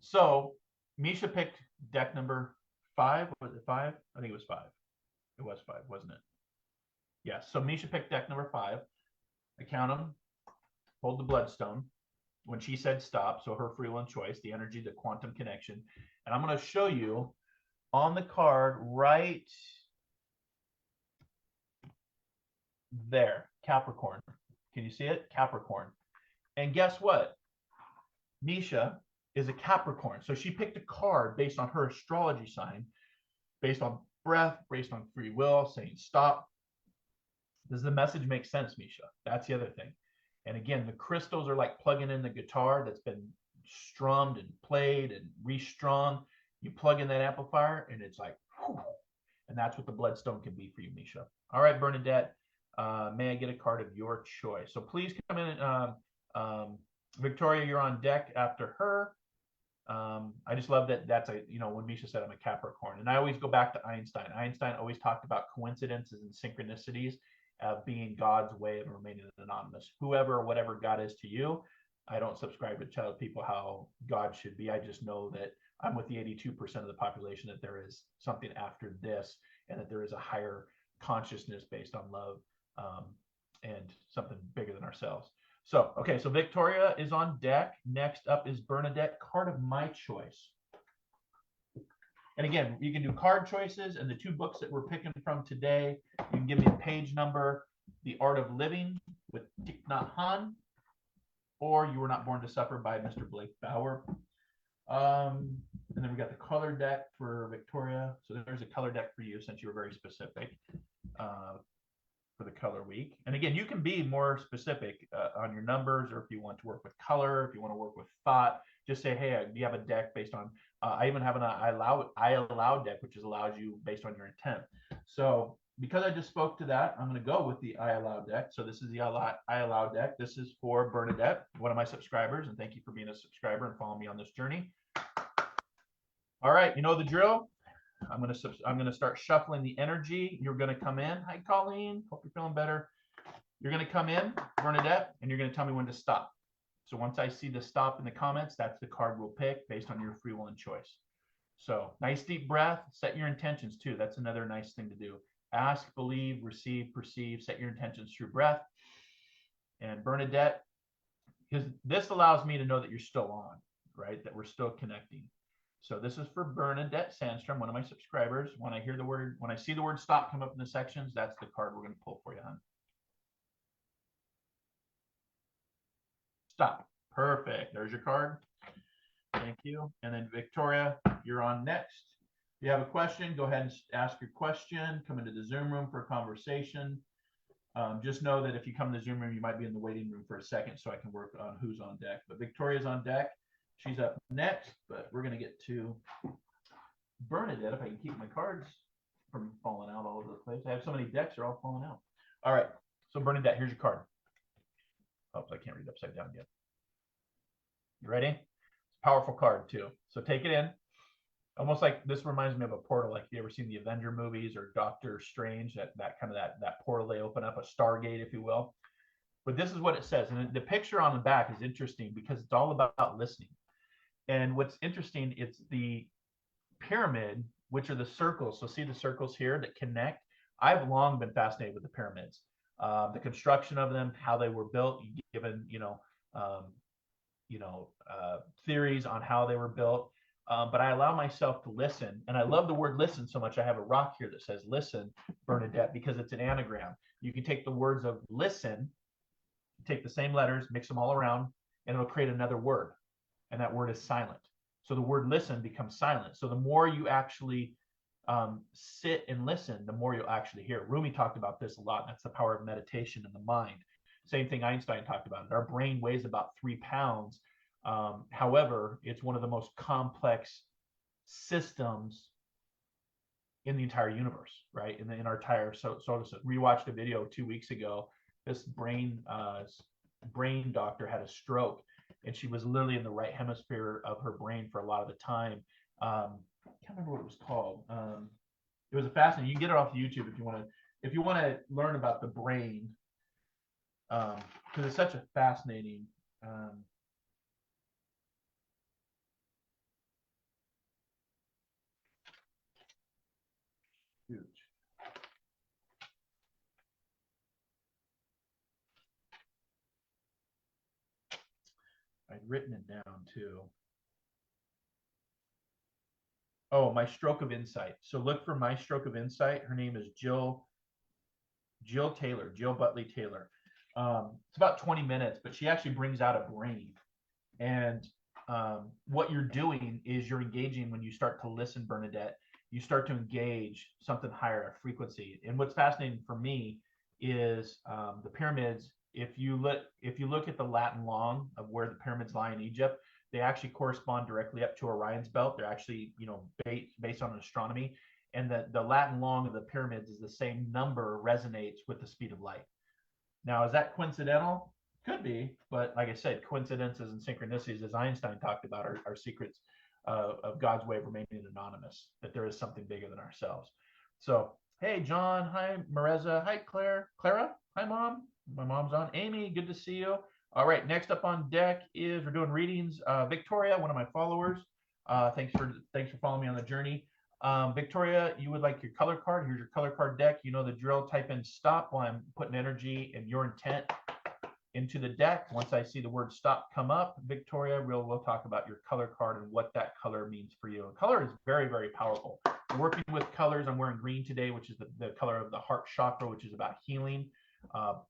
so Misha picked deck number 5. Was it 5? I think it was 5. It was 5, wasn't it? Yes. So Misha picked deck number 5. I count them. Hold the bloodstone. When she said stop, so her free will and choice, the energy, the quantum connection. And I'm going to show you on the card right there, Capricorn. Can you see it? Capricorn. And guess what? Misha is a Capricorn. So she picked a card based on her astrology sign, based on breath, based on free will, saying stop. Does the message make sense, Misha? That's the other thing. And again, the crystals are like plugging in the guitar that's been strummed and played and restrung. You plug in that amplifier and it's like, whew, and that's what the bloodstone can be for you, Misha. All right, Bernadette, may I get a card of your choice? So please come in. Victoria, you're on deck after her. I just love that. That's when Misha said I'm a Capricorn, and I always go back to Einstein. Einstein always talked about coincidences and synchronicities being God's way of remaining anonymous. Whoever or whatever God is to you, I don't subscribe to tell people how God should be. I just know that I'm with the 82% of the population, that there is something after this, and that there is a higher consciousness based on love and something bigger than ourselves. So, okay, so Victoria is on deck. Next up is Bernadette, card of my choice. And again, you can do card choices, and the 2 books that we're picking from today, you can give me a page number, The Art of Living with Thich Nhat Hanh, or You Were Not Born to Suffer by Mr. Blake Bauer. And then we got the color deck for Victoria. So there's a color deck for you, since you were very specific for the color week. And again, you can be more specific on your numbers, or if you want to work with color, if you want to work with thought, just say, hey, do you have a deck based on, I even have an I allow deck, which allows you based on your intent. So because I just spoke to that, I'm going to go with the I allow deck. So this is the I allow deck. This is for Bernadette, one of my subscribers, and thank you for being a subscriber and following me on this journey. All right, you know the drill. I'm gonna start shuffling the energy. You're gonna come in. Hi, Colleen. Hope you're feeling better. You're gonna come in, Bernadette, and you're gonna tell me when to stop. So once I see the stop in the comments, that's the card we'll pick based on your free will and choice. So nice deep breath. Set your intentions too. That's another nice thing to do. Ask, believe, receive, perceive. Set your intentions through breath. And Bernadette, because this allows me to know that you're still on, right? That we're still connecting. So this is for Bernadette Sandstrom, one of my subscribers. When I see the word stop come up in the sections, that's the card we're going to pull for you, hon. Stop. Perfect. There's your card. Thank you. And then Victoria, you're on next. If you have a question, go ahead and ask your question. Come into the Zoom room for a conversation. Just know that if you come to the Zoom room, you might be in the waiting room for a second, so I can work on who's on deck. But Victoria's on deck. She's up next, but we're going to get to Bernadette, if I can keep my cards from falling out all over the place. I have so many decks, they're all falling out. All right, so Bernadette, here's your card. Oops, I can't read upside down yet. You ready? It's a powerful card, too. So take it in. Almost like this reminds me of a portal, like you ever seen the Avenger movies or Doctor Strange, that portal they open up, a Stargate, if you will. But this is what it says. And the picture on the back is interesting because it's all about listening. And what's interesting, it's the pyramid, which are the circles. So see the circles here that connect? I've long been fascinated with the pyramids, the construction of them, how they were built, given, um, theories on how they were built. But I allow myself to listen. And I love the word listen so much. I have a rock here that says listen, Bernadette, because it's an anagram. You can take the words of listen, take the same letters, mix them all around, and it'll create another word. And that word is silent. So the word listen becomes silent. So the more you actually sit and listen, the more you'll actually hear. Rumi talked about this a lot. That's the power of meditation in the mind. Same thing Einstein talked about. Our brain weighs about 3 pounds. However, it's one of the most complex systems in the entire universe, right? In our entire solar system. We watched a video 2 weeks ago. This brain doctor had a stroke, and she was literally in the right hemisphere of her brain for a lot of the time. I can't remember what it was called. It was a fascinating. You can get it off YouTube if you want to. If you want to learn about the brain, because it's such a fascinating. Huge. I'd written it down too. Oh, my stroke of insight. So look for my stroke of insight. Her name is Jill Taylor, Jill Butley Taylor. It's about 20 minutes, but she actually brings out a brain. And what you're doing is you're engaging when you start to listen, Bernadette. You start to engage something higher, a frequency. And what's fascinating for me is the pyramids. If you look at the Latin long of where the pyramids lie in Egypt, they actually correspond directly up to Orion's belt. They're actually, based on astronomy. And the Latin long of the pyramids is the same number, resonates with the speed of light. Now, is that coincidental? Could be, but like I said, coincidences and synchronicities, as Einstein talked about, are secrets of God's way of remaining anonymous, that there is something bigger than ourselves. So, hey, John. Hi, Mareza. Hi, Clara. Hi, Mom. My mom's on. Amy, good to see you. All right, next up on deck is we're doing readings. Victoria, one of my followers. Thanks for following me on the journey. Victoria, you would like your color card. Here's your color card deck. You know the drill. Type in stop while I'm putting energy and your intent into the deck. Once I see the word stop come up, Victoria, we'll talk about your color card and what that color means for you. Color is very, very powerful. Working with colors, I'm wearing green today, which is the color of the heart chakra, which is about healing.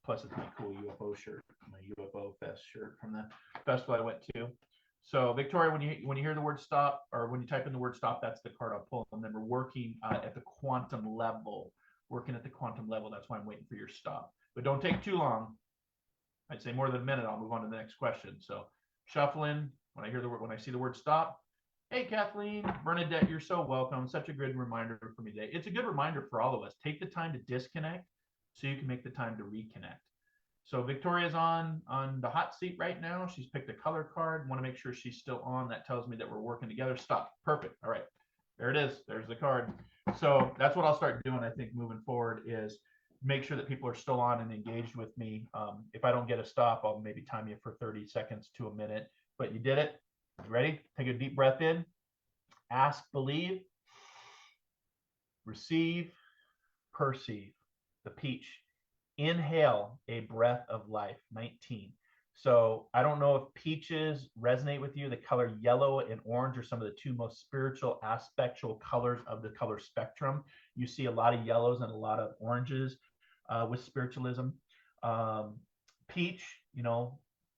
Plus, it's my cool UFO shirt, my UFO Fest shirt from the festival I went to. So, Victoria, when you hear the word stop, or when you type in the word stop, that's the card I'll pull. And then we're working at the quantum level. Working at the quantum level. That's why I'm waiting for your stop. But don't take too long. I'd say more than a minute. I'll move on to the next question. So, shuffling. When I see the word stop. Hey, Kathleen, Bernadette, you're so welcome. Such a good reminder for me today. It's a good reminder for all of us. Take the time to disconnect so you can make the time to reconnect. So Victoria's on the hot seat right now. She's picked a color card. Want to make sure she's still on. That tells me that we're working together. Stop. Perfect. All right. There it is. There's the card. So that's what I'll start doing, I think, moving forward, is make sure that people are still on and engaged with me. If I don't get a stop, I'll maybe time you for 30 seconds to a minute. But you did it. You ready? Take a deep breath in. Ask, believe, receive, perceive. The peach. Inhale a breath of life. 19. So I don't know if peaches resonate with you. The color yellow and orange are some of the two most spiritual aspectual colors of the color spectrum. You see a lot of yellows and a lot of oranges with spiritualism. Peach,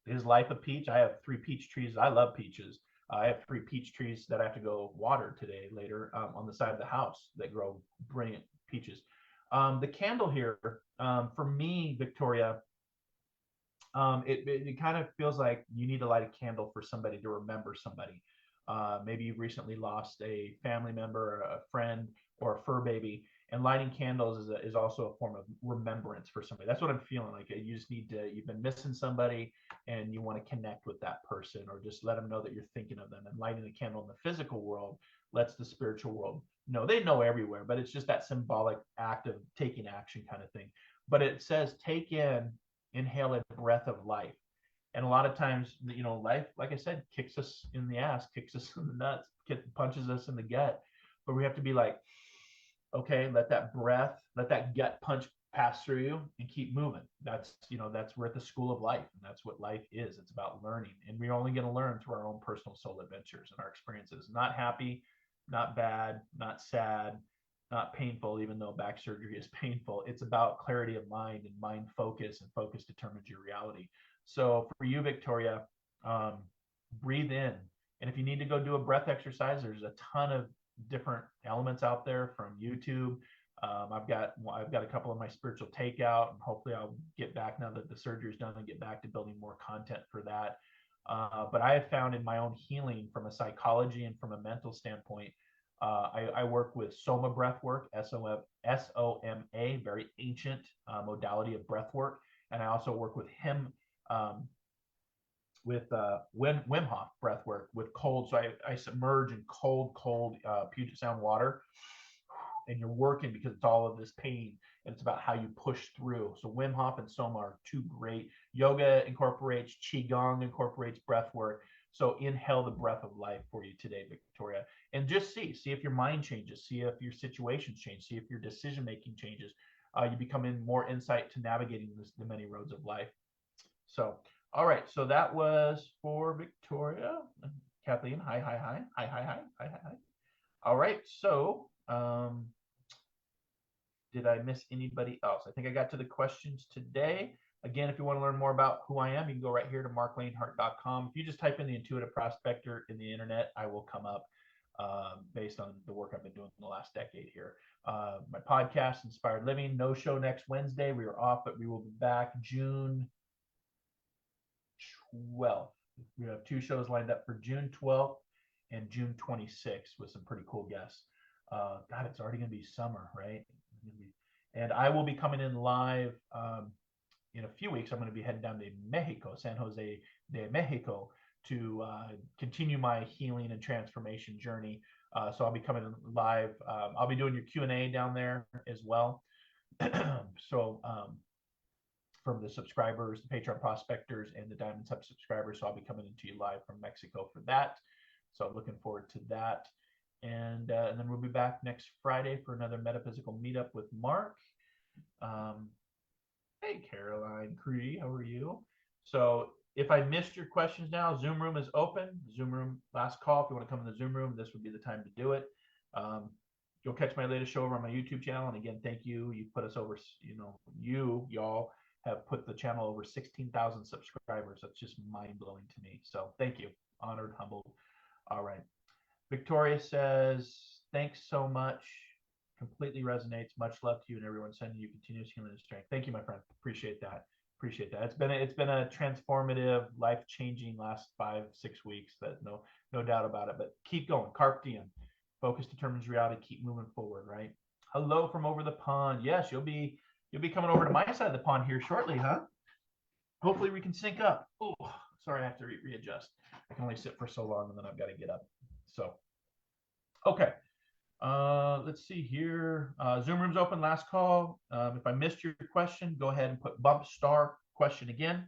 is life a peach? I have 3 peach trees. I love peaches. I have 3 peach trees that I have to go water later on the side of the house that grow brilliant peaches. The candle here, for me, Victoria, it kind of feels like you need to light a candle for somebody to remember somebody. Maybe you've recently lost a family member, a friend, or a fur baby, and lighting candles is also a form of remembrance for somebody. That's what I'm feeling like. You just you've been missing somebody and you want to connect with that person, or just let them know that you're thinking of them. And lighting a candle in the physical world lets the spiritual world know. They know everywhere, but it's just that symbolic act of taking action kind of thing. But it says inhale a breath of life. And a lot of times, life, like I said, kicks us in the ass, kicks us in the nuts, punches us in the gut. But we have to be like, Okay, let that breath, let that gut punch pass through you and keep moving. That's, that's we're at the school of life, and that's what life is. It's about learning, and we're only going to learn through our own personal soul adventures and our experiences. Not happy, not bad, not sad, not painful, even though back surgery is painful. It's about clarity of mind and mind focus, and focus determines your reality. So for you, Victoria, um, breathe in. And if you need to go do a breath exercise, there's a ton of different elements out there from YouTube. I've got a couple of my spiritual takeout, and hopefully I'll get back now that the surgery is done and get back to building more content for that. But I have found in my own healing from a psychology and from a mental standpoint, I work with Soma breath work, SOMA, very ancient modality of breath work, and I also work with him. With Wim Hof breath work with cold. So I submerge in cold Puget Sound water, and you're working because it's all of this pain, and it's about how you push through. So Wim Hof and Soma are two great. Yoga incorporates, Qigong incorporates breath work. So inhale the breath of life for you today, Victoria, and just see if your mind changes, see if your situations change, see if your decision making changes. You become in more insight to navigating the many roads of life. So, all right. So that was for Victoria. Kathleen, hi. All right. So, did I miss anybody else? I think I got to the questions today. Again, if you want to learn more about who I am, you can go right here to marklainhart.com. If you just type in the Intuitive Prospector in the internet, I will come up based on the work I've been doing in the last decade here. My podcast, Inspired Living, no show next Wednesday. We are off, but we will be back June 12th. We have two shows lined up for June 12th and June 26th with some pretty cool guests. God, it's already going to be summer, right? And I will be coming in live in a few weeks. I'm going to be heading down to Mexico, San Jose de Mexico, to continue my healing and transformation journey. So I'll be coming in live. I'll be doing your Q&A down there as well. So from the subscribers, the Patreon prospectors, and the Diamond Sub subscribers. So I'll be coming into you live from Mexico for that. So I'm looking forward to that. And then we'll be back next Friday for another Metaphysical Meetup with Marc. Hey, Caroline Cree, how are you? So if I missed your questions now, Zoom room is open. Zoom room, last call. If you want to come in the Zoom room, this would be the time to do it. You'll catch my latest show over on my YouTube channel. And again, thank you. You put us over, y'all have put the channel over 16,000 subscribers. That's just mind-blowing to me. So thank you. Honored, humbled. All right. Victoria says, thanks so much. Completely resonates. Much love to you and everyone. Sending you continuous healing and strength. Thank you, my friend. Appreciate that. It's been a transformative, life-changing last 5-6 weeks. That no doubt about it. But keep going. Carpe diem. Focus determines reality. Keep moving forward. Right. Hello from over the pond. Yes, you'll be coming over to my side of the pond here shortly, huh? Hopefully we can sync up. Oh, sorry, I have to readjust. I can only sit for so long, and then I've got to get up. So, okay. Let's see here. Zoom room's open. Last call. If I missed your question, go ahead and put bump star question again,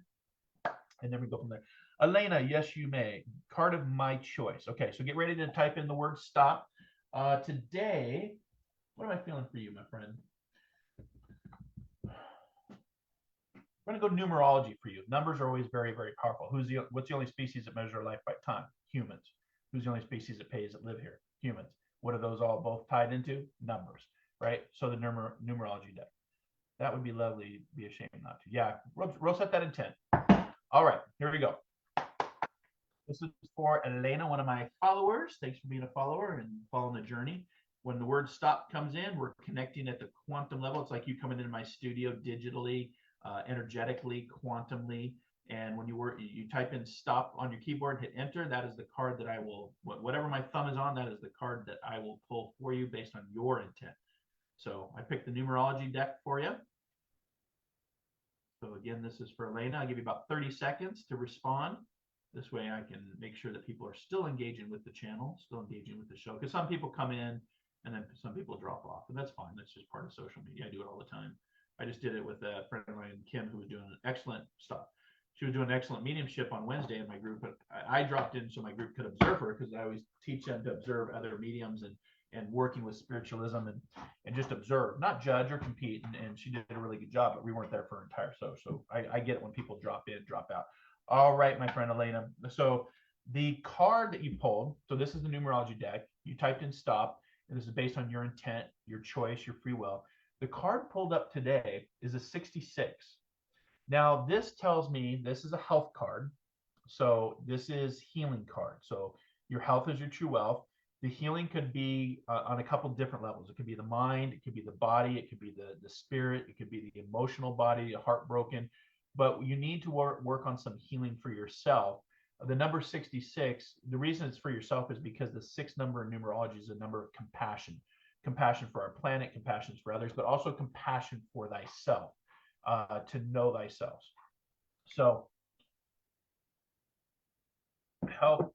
and then we go from there. Elena, yes, you may. Card of my choice. Okay, so get ready to type in the word stop. Today, what am I feeling for you, my friend? We're going to go numerology for you. Numbers are always very, very powerful. What's the only species that measure life by time? Humans. Who's the only species that pays that live here? Humans. What are those all both tied into? Numbers, right? So the numerology deck. That would be lovely. Be a shame not to. Yeah, we'll set that in 10. All right, here we go. This is for Elena, one of my followers. Thanks for being a follower and following the journey. When the word stop comes in, we're connecting at the quantum level. It's like you coming into my studio digitally, energetically, quantumly. And when you type in stop on your keyboard, hit enter, that is the card that I will, whatever my thumb is on, that is the card that I will pull for you based on your intent. So I picked the numerology deck for you. So again, this is for Elena. I'll give you about 30 seconds to respond. This way I can make sure that people are still engaging with the channel, still engaging with the show. Because some people come in and then some people drop off. And that's fine. That's just part of social media. I do it all the time. I just did it with a friend of mine, Kim, who was doing excellent stuff. She was doing excellent mediumship on Wednesday in my group, but I dropped in so my group could observe her, because I always teach them to observe other mediums and and working with spiritualism and just observe, not judge or compete. And she did a really good job, but we weren't there for her entire show. So I get it when people drop in, drop out. All right, my friend Elena. So the card that you pulled, so this is the numerology deck. You typed in stop, and this is based on your intent, your choice, your free will. The card pulled up today is a 66. Now, this tells me this is a health card. So this is healing card. So your health is your true wealth. The healing could be on a couple different levels. It could be the mind, it could be the body, it could be the spirit, it could be the emotional body, heartbroken. But you need to work on some healing for yourself. The number 66, the reason it's for yourself is because the 6 number in numerology is a number of compassion. Compassion for our planet, compassion for others, but also compassion for thyself, to know thyself. So health,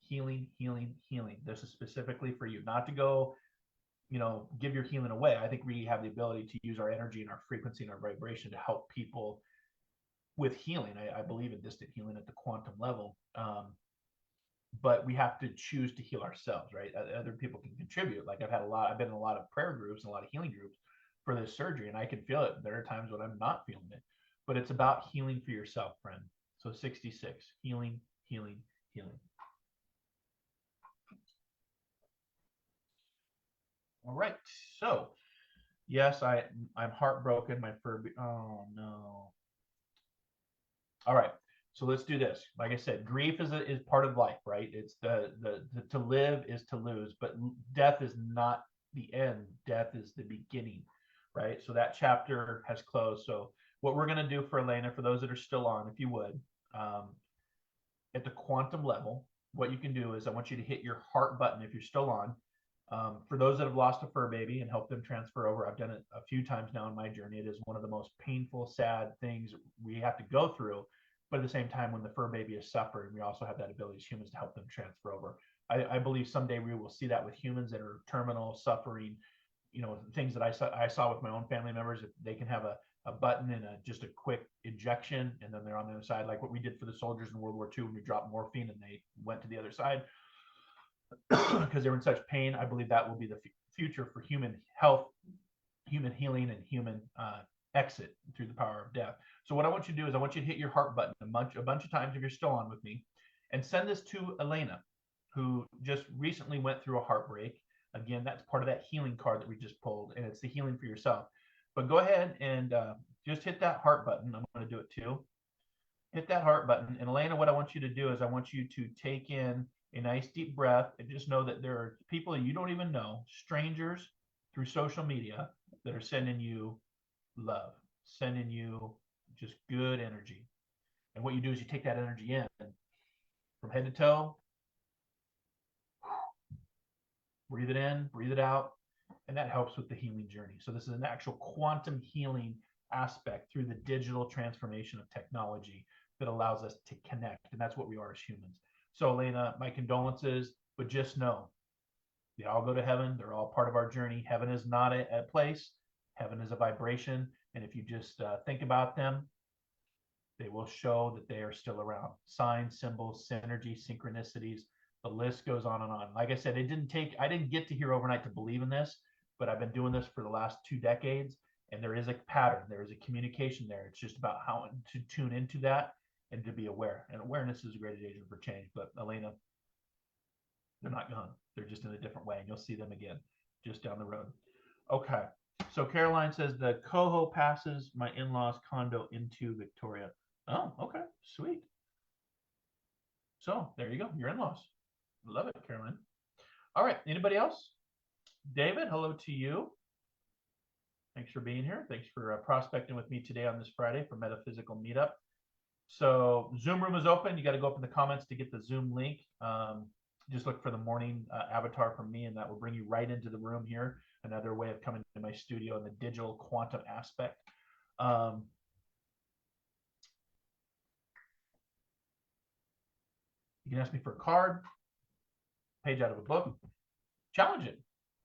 healing. This is specifically for you, not to go, give your healing away. I think we have the ability to use our energy and our frequency and our vibration to help people with healing. I believe in distant healing at the quantum level. But we have to choose to heal ourselves, right? Other people can contribute. Like I've been in a lot of prayer groups and a lot of healing groups for this surgery, and I can feel it. There are times when I'm not feeling it, but it's about healing for yourself, friend. So 66, healing. All right. So yes, I'm heartbroken. My fur. Oh no. All right. So let's do this. Like I said, grief is part of life, right? It's the to live is to lose, but death is not the end. Death is the beginning, right? So that chapter has closed. So what we're going to do for Elena, for those that are still on, if you would, at the quantum level, what you can do is I want you to hit your heart button if you're still on. For those that have lost a fur baby and help them transfer over, I've done it a few times now in my journey. It is one of the most painful, sad things we have to go through. But at the same time, when the fur baby is suffering, we also have that ability as humans to help them transfer over. I believe someday we will see that with humans that are terminal, suffering, things that I saw with my own family members. If they can have a button and just a quick injection, and then they're on the other side, like what we did for the soldiers in World War II when we dropped morphine and they went to the other side because they were in such pain. I believe that will be the future for human health, human healing, and human exit through the power of death. So what I want you to do is I want you to hit your heart button a bunch of times if you're still on with me, and send this to Elena, who just recently went through a heartbreak. Again, that's part of that healing card that we just pulled, and it's the healing for yourself. But go ahead and just hit that heart button. I'm going to do it too. Hit that heart button. And Elena, what I want you to do is I want you to take in a nice deep breath and just know that there are people you don't even know, strangers through social media, that are sending you love, sending you just good energy. And what you do is you take that energy in from head to toe, breathe it in, breathe it out, and that helps with the healing journey. So this is an actual quantum healing aspect through the digital transformation of technology that allows us to connect. And that's what we are as humans. So Elena, my condolences, but just know they all go to heaven. They're all part of our journey. Heaven is not a place. Heaven is a vibration. And if you just think about them, they will show that they are still around. Signs, symbols, synergy, synchronicities, the list goes on and on. Like I said, I didn't get to here overnight to believe in this, but I've been doing this for the last 2 decades, and there is a pattern. There is a communication there. It's just about how to tune into that and to be aware. And awareness is a great agent for change. But Elena, they're not gone. They're just in a different way, and you'll see them again just down the road. Okay. So Caroline says the Coho passes my in-laws condo into Victoria. Oh, okay. Sweet. So there you go. Your in-laws. Love it, Caroline. All right. Anybody else? David, hello to you. Thanks for being here. Thanks for prospecting with me today on this Friday for Metaphysical Meetup. So Zoom room is open. You got to go up in the comments to get the Zoom link. Just look for the morning avatar from me, and that will bring you right into the room here. Another way of coming to my studio in the digital quantum aspect. You can ask me for a card, page out of a book. Challenge it.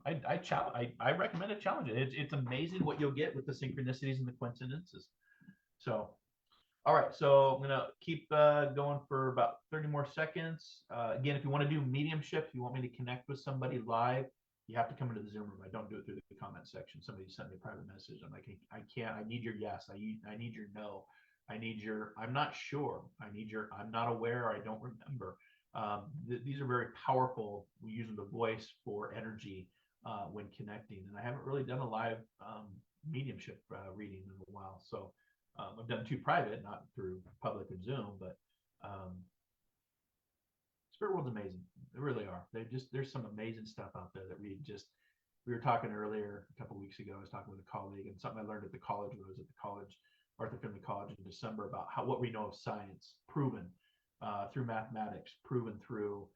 I recommend it. Challenge it. It's amazing what you'll get with the synchronicities and the coincidences. So, All right, so I'm gonna keep going for about 30 more seconds. Again, if you want to do mediumship, if you want me to connect with somebody live, you have to come into the Zoom room. I don't do it through the comment section. Somebody sent me a private message. I'm like, I can't. I need your yes. I need your no. I need your. I'm not sure. I need your. I'm not aware. I don't remember. These are very powerful. We use the voice for energy when connecting, and I haven't really done a live mediumship reading in a while, so. I've done two private, not through public and Zoom, but spirit world's amazing. They really are. There's some amazing stuff out there that we were talking earlier a couple of weeks ago. I was talking with a colleague, and something I learned at the college when I was at the college, Arthur Finley College in December, about what we know of science, proven through mathematics, proven through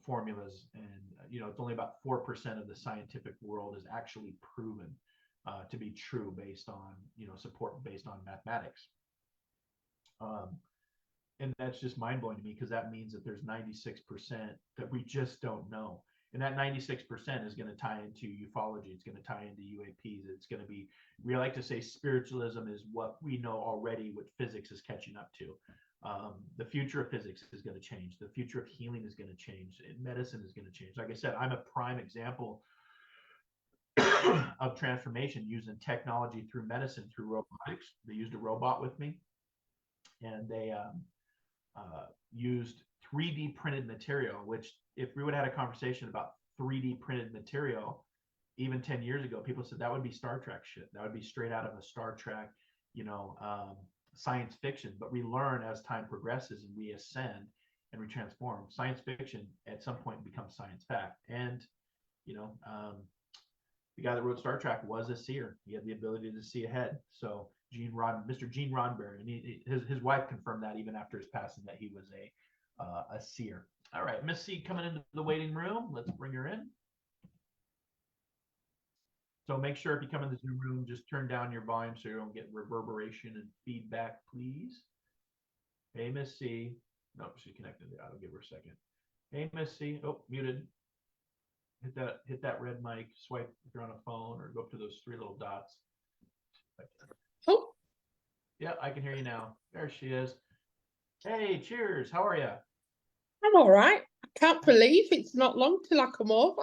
formulas, and it's only about 4% of the scientific world is actually proven to be true based on support based on mathematics, and that's just mind-blowing to me, because that means that there's 96% that we just don't know, and that 96% is going to tie into ufology, it's going to tie into UAPs, it's going to be, we like to say spiritualism is what we know already, what physics is catching up to. The future of physics is going to change, the future of healing is going to change, and medicine is going to change. Like I said, I'm a prime example of transformation using technology through medicine, through robotics. They used a robot with me, and they used 3D printed material, which if we would have had a conversation about 3D printed material even 10 years ago, people said that would be Star Trek shit. That would be straight out of a Star Trek, science fiction. But we learn as time progresses and we ascend and we transform. Science fiction at some point becomes science fact. And, the guy that wrote Star Trek was a seer. He had the ability to see ahead. So Mr. Gene Roddenberry, and his wife confirmed that even after his passing, that he was a seer. All right, Miss C coming into the waiting room. Let's bring her in. So make sure if you come in the Zoom room, just turn down your volume so you don't get reverberation and feedback, please. Hey, Miss C. Nope, she's connected. I'll give her a second. Hey, Miss C. Oh, muted. Hit that red mic, swipe if you're on a phone, or go up to those three little dots. Oh, Yeah, I can hear you now. There she is. Hey, cheers. How are you? I'm all right. I can't believe it's not long till I come over.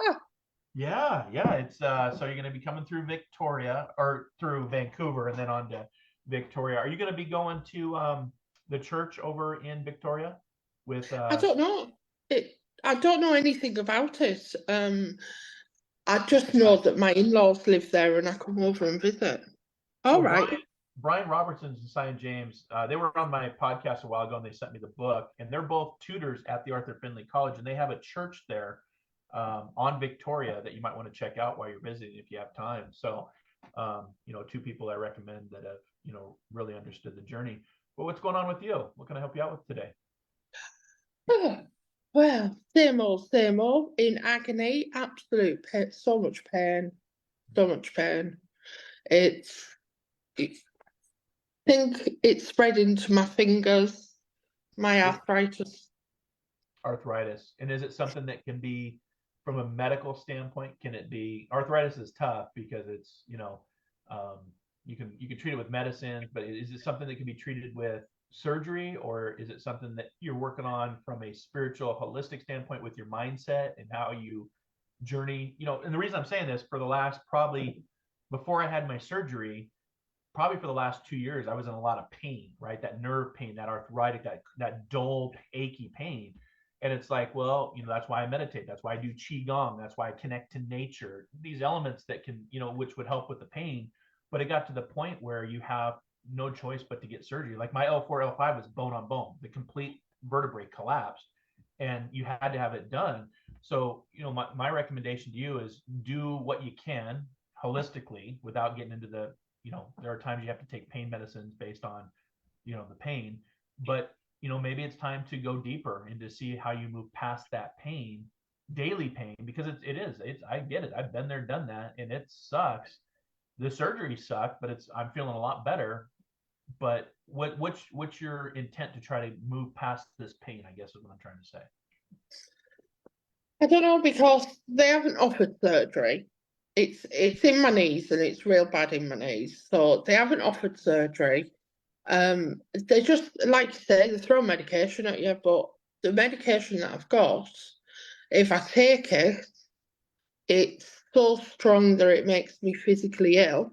Yeah. It's so you're going to be coming through Victoria, or through Vancouver, and then on to Victoria. Are you going to be going to the church over in Victoria with? I don't know. I don't know anything about it. I just know that my in-laws live there and I come over and visit. All right. Brian Robertson's and Cy and James, they were on my podcast a while ago, and they sent me the book, and they're both tutors at the Arthur Finley College, and they have a church there on Victoria that you might want to check out while you're visiting if you have time. So, two people I recommend that have, really understood the journey. But what's going on with you? What can I help you out with today? Well, same old, in agony, absolute pain, so much pain. I think it's spread into my fingers, my arthritis. Arthritis. And is it something that can be, from a medical standpoint, can it be, arthritis is tough because it's, you can treat it with medicine, but is it something that can be treated with surgery, or is it something that you're working on from a spiritual, holistic standpoint with your mindset and how you journey? And the reason I'm saying this, for the last, probably before I had my surgery, probably for the last 2 years, I was in a lot of pain, right? That nerve pain, that arthritic, that dull, achy pain. And it's like, well, that's why I meditate. That's why I do Qigong. That's why I connect to nature. These elements that can, which would help with the pain. But it got to the point where you have no choice but to get surgery. Like my L4, L5 was bone on bone. The complete vertebrae collapsed, and you had to have it done. So, my recommendation to you is do what you can holistically without getting into the, there are times you have to take pain medicines based on, the pain, but, maybe it's time to go deeper and to see how you move past that pain, daily pain, because I get it. I've been there, done that, and it sucks. The surgery sucked, but I'm feeling a lot better. But what's your intent to try to move past this pain, I guess is what I'm trying to say. I don't know, because they haven't offered surgery. It's in my knees, and it's real bad in my knees. So they haven't offered surgery. They just, like you say, they throw medication at you, but the medication that I've got, if I take it, it's so strong that it makes me physically ill.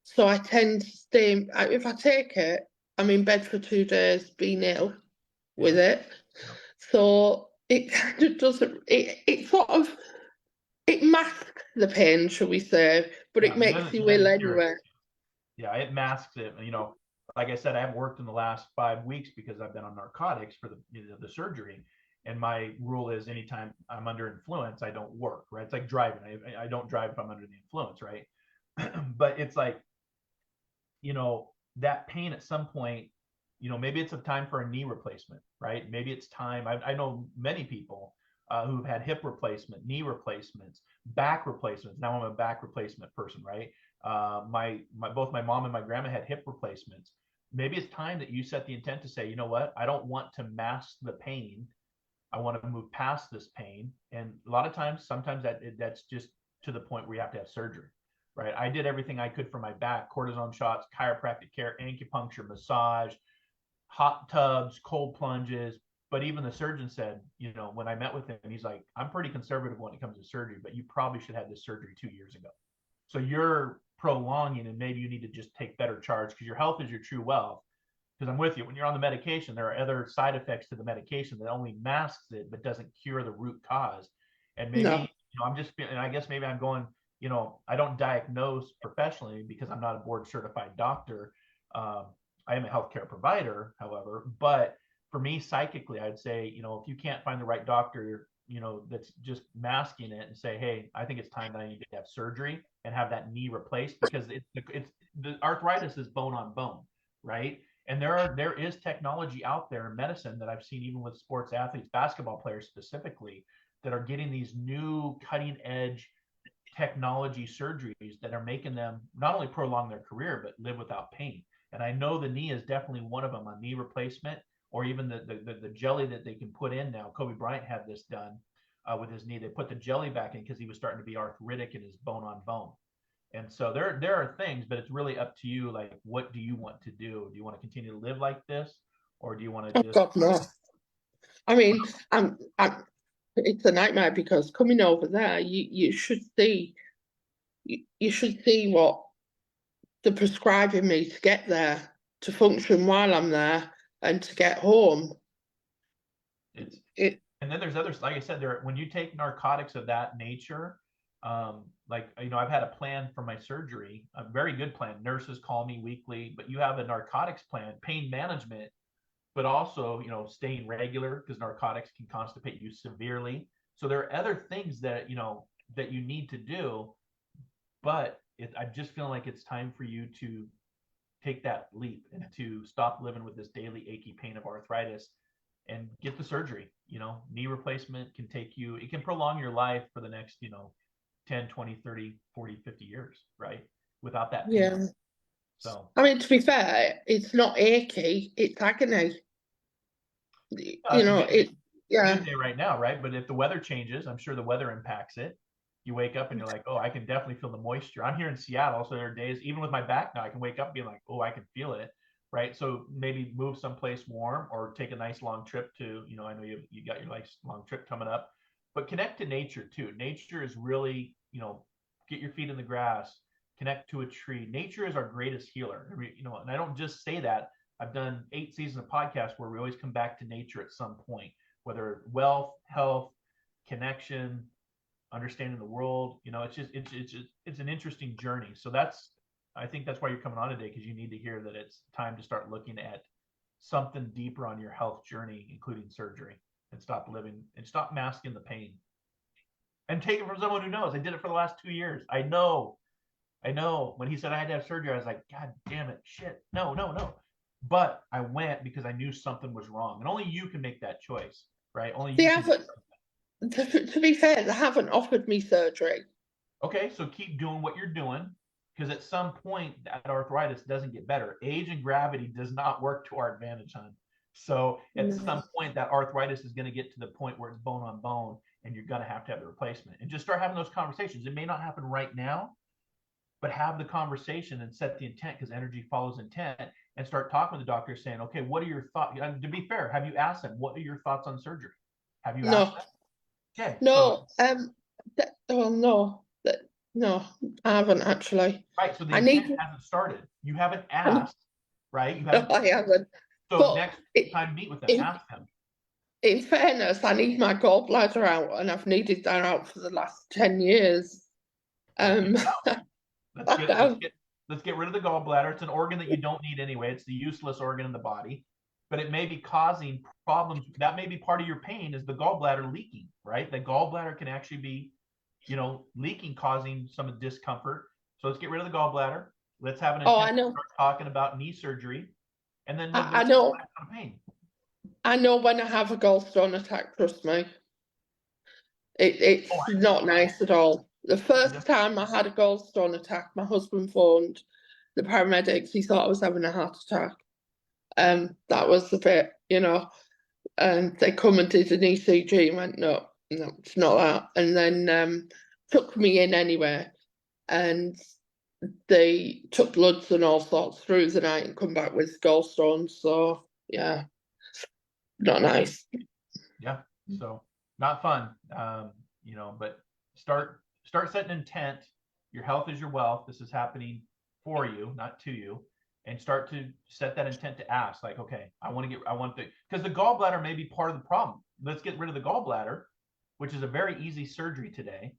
So I tend to stay, if I take it, I'm in bed for 2 days being ill with it. Yeah. So it kind of doesn't, it sort of, it masks the pain, shall we say, but Yeah, it makes you ill anyway. Yeah, it masks it. Like I said, I haven't worked in the last 5 weeks because I've been on narcotics for the surgery. And my rule is anytime I'm under influence, I don't work, right? It's like driving. I don't drive if I'm under the influence, right? But it's like, that pain at some point, maybe it's a time for a knee replacement, right? Maybe it's time. I know many people who've had hip replacement, knee replacements, back replacements. Now I'm a back replacement person, right? Both my mom and my grandma had hip replacements. Maybe it's time that you set the intent to say, you know what? I don't want to mask the pain. I want to move past this pain. And a lot of times, sometimes that's just to the point where you have to have surgery, right? I did everything I could for my back: cortisone shots, chiropractic care, acupuncture, massage, hot tubs, cold plunges. But even the surgeon said, when I met with him, he's like, I'm pretty conservative when it comes to surgery, but you probably should have this surgery 2 years ago. So you're prolonging, and maybe you need to just take better charge, because your health is your true wealth. Because I'm with you, when you're on the medication, there are other side effects to the medication that only masks it but doesn't cure the root cause. And maybe, No. I'm just, and I guess maybe I'm going, I don't diagnose professionally because I'm not a board certified doctor. I am a healthcare provider, however, but for me, psychically, I'd say, if you can't find the right doctor, that's just masking it, and say, hey, I think it's time that I need to have surgery and have that knee replaced, because it's the arthritis is bone on bone, right? And there is technology out there in medicine that I've seen, even with sports athletes, basketball players specifically, that are getting these new cutting edge technology surgeries that are making them not only prolong their career but live without pain. And I know the knee is definitely one of them, a knee replacement, or even the jelly that they can put in now. Kobe Bryant had this done with his knee. They put the jelly back in because he was starting to be arthritic in his bone on bone. And so there are things, but it's really up to you. Like, what do you want to do? Do you want to continue to live like this, or do you want Oh to just? God, no. I mean, it's a nightmare, because coming over there, you should see, you should see what they're prescribing me to get there, to function while I'm there, and to get home. It's It And then there's others, like I said, when you take narcotics of that nature, like, I've had a plan for my surgery, a very good plan. Nurses call me weekly, but you have a narcotics plan, pain management, but also, staying regular, because narcotics can constipate you severely. So there are other things that, that you need to do, but I just feel like it's time for you to take that leap and to stop living with this daily achy pain of arthritis and get the surgery. Knee replacement can it can prolong your life for the next, 10, 20, 30, 40, 50 years, right? Without that pain. Yeah. So, I mean, to be fair, it's not achy, it's agony. it's a Yeah. good day right now, right? But if the weather changes, I'm sure the weather impacts it. You wake up and you're like, oh, I can definitely feel the moisture. I'm here in Seattle, so there are days, even with my back now, I can wake up being like, oh, I can feel it, right? So maybe move someplace warm, or take a nice long trip to, I know you got your nice long trip coming up, but connect to nature too. Nature is really, get your feet in the grass, connect to a tree. Nature is our greatest healer. And I don't just say that. I've done 8 seasons of podcasts where we always come back to nature at some point, whether wealth, health, connection, understanding the world. It's an interesting journey. So I think that's why you're coming on today, because you need to hear that it's time to start looking at something deeper on your health journey, including surgery, and stop masking the pain, and take it from someone who knows. I did it for the last 2 years. I know. When he said I had to have surgery, I was like, God damn it, shit, no, no, no. But I went because I knew something was wrong, and only you can make that choice, right? Only They you can. haven't, to be fair, they haven't offered me surgery. Okay, so keep doing what you're doing, because at some point that arthritis doesn't get better. Age and gravity does not work to our advantage, hon. So at some point that arthritis is going to get to the point where it's bone on bone, and you're going to have the replacement. And just start having those conversations. It may not happen right now, but have the conversation and set the intent, because energy follows intent. and start talking with the doctor saying, okay, what are your thoughts? To be fair, have you asked them, what are your thoughts on surgery? Have you asked No, them? Okay. no, So, no, no, I haven't actually. right. So the I need, intent hasn't started. You haven't I need- asked, right? You no, haven't. I haven't. So But next it, time to meet with them, in, ask them. in fairness, I need my gallbladder out, and I've needed that out for the last 10 years. Let's I let's get rid of the gallbladder. It's an organ that you don't need anyway. It's the useless organ in the body, but it may be causing problems. That may be part of your pain is the gallbladder leaking, right? The gallbladder can actually be, leaking, causing some discomfort. So let's get rid of the gallbladder. Let's have an Oh, intent I know. to start talking about knee surgery, and then we'll I know. pain. I know when I have a gallstone attack. Trust me, it's not nice at all. The first time I had a gallstone attack, my husband phoned the paramedics. He thought I was having a heart attack. That was the bit, and they come and did an ECG and went, no, it's not that. And then took me in anyway, and they took bloods and all sorts through the night and come back with gallstones. So yeah, not nice. Yeah. So not fun. But start setting intent. Your health is your wealth. This is happening for you, not to you. And start to set that intent to ask, like, okay, because the gallbladder may be part of the problem. Let's get rid of the gallbladder, which is a very easy surgery today.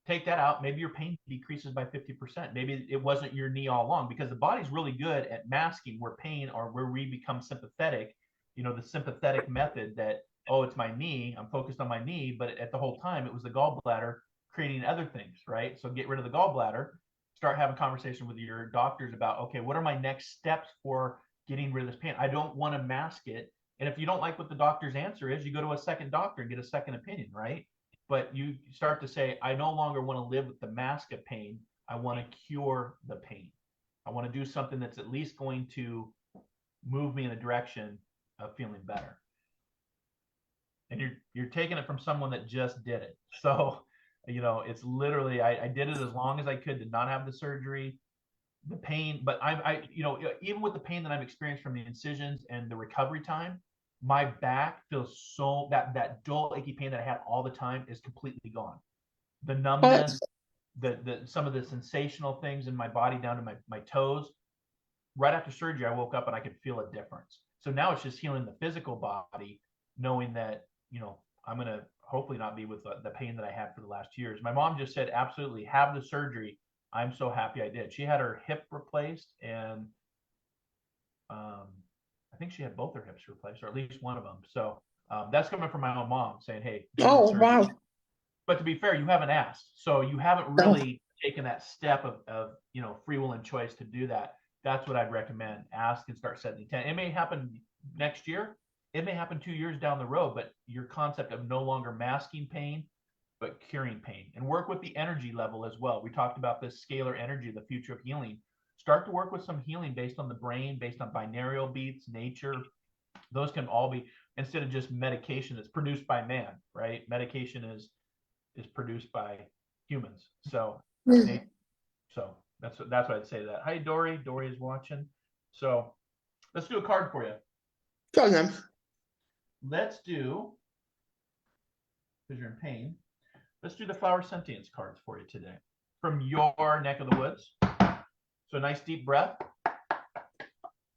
Take that out. Maybe your pain decreases by 50%. Maybe it wasn't your knee all along, because the body's really good at masking where pain or where we become sympathetic. The sympathetic method that, oh, it's my knee. I'm focused on my knee, but at the whole time it was the gallbladder creating other things, right? So get rid of the gallbladder. Start having conversation with your doctors about, okay, what are my next steps for getting rid of this pain? I don't want to mask it. And if you don't like what the doctor's answer is, you go to a second doctor and get a second opinion, right? But you start to say, I no longer want to live with the mask of pain. I want to cure the pain. I want to do something that's at least going to move me in a direction of feeling better. And you're taking it from someone that just did it. So, it's literally, I did it as long as I could to not have the surgery, the pain, but even with the pain that I've experienced from the incisions and the recovery time, my back feels so that dull, achy pain that I had all the time is completely gone. The numbness, the some of the sensational things in my body down to my toes. Right after surgery, I woke up and I could feel a difference. So now it's just healing the physical body, knowing that, I'm going to hopefully not be with the pain that I had for the last years. My mom just said, absolutely, have the surgery. I'm so happy I did. She had her hip replaced, and I think she had both her hips replaced, or at least one of them. So that's coming from my own mom saying, hey, Oh, wow. But to be fair, you haven't asked. So you haven't really taken that step of free will and choice to do that. That's what I'd recommend. Ask and start setting the intent. It may happen next year. It may happen 2 years down the road, but your concept of no longer masking pain, but curing pain, and work with the energy level as well. We talked about this scalar energy, the future of healing. Start to work with some healing based on the brain, based on binaural beats, nature. Those can all be, instead of just medication that's produced by man, right? Medication is produced by humans. So, so that's why I'd say that. Hi, Dory. Dory is watching. So let's do a card for you. Go on then. Let's do, because you're in pain, let's do the flower sentience cards for you today from your neck of the woods. So nice deep breath.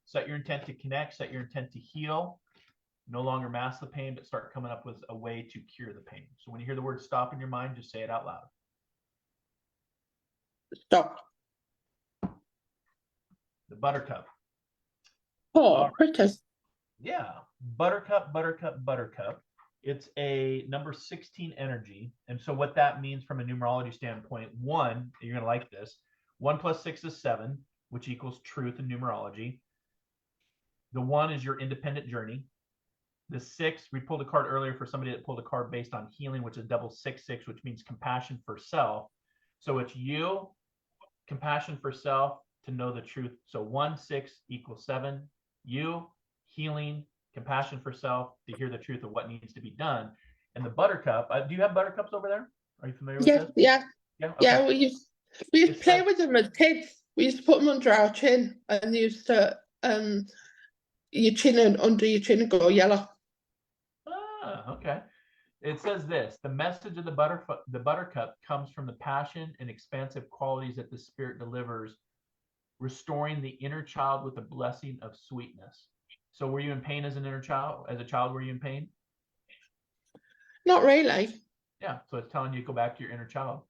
Set your intent to connect, set your intent to heal. No longer mask the pain, but start coming up with a way to cure the pain. So when you hear the word stop in your mind, just say it out loud. Stop. The buttercup. Oh, pretty. Yeah, buttercup, buttercup, buttercup. It's a number 16 energy. And so what that means from a numerology standpoint, one, you're going to like this. 1 + 6 is 7, which equals truth in numerology. The 1 is your independent journey. The 6, we pulled a card earlier for somebody that pulled a card based on healing, which is double 6, 6, which means compassion for self. So it's you, compassion for self, to know the truth. So 1, 6 = 7. You, healing, compassion for self, to hear the truth of what needs to be done. And the buttercup, do you have buttercups over there? Are you familiar with this? Yeah. Okay. Yeah, we used to play with them as kids. We used to put them under our chin and used to your chin and under your chin and go yellow. Okay. It says this: the message of the buttercup comes from the passion and expansive qualities that the spirit delivers, restoring the inner child with a blessing of sweetness. So were you in pain as an inner child? As a child, were you in pain? Not really. Yeah, so it's telling you to go back to your inner child.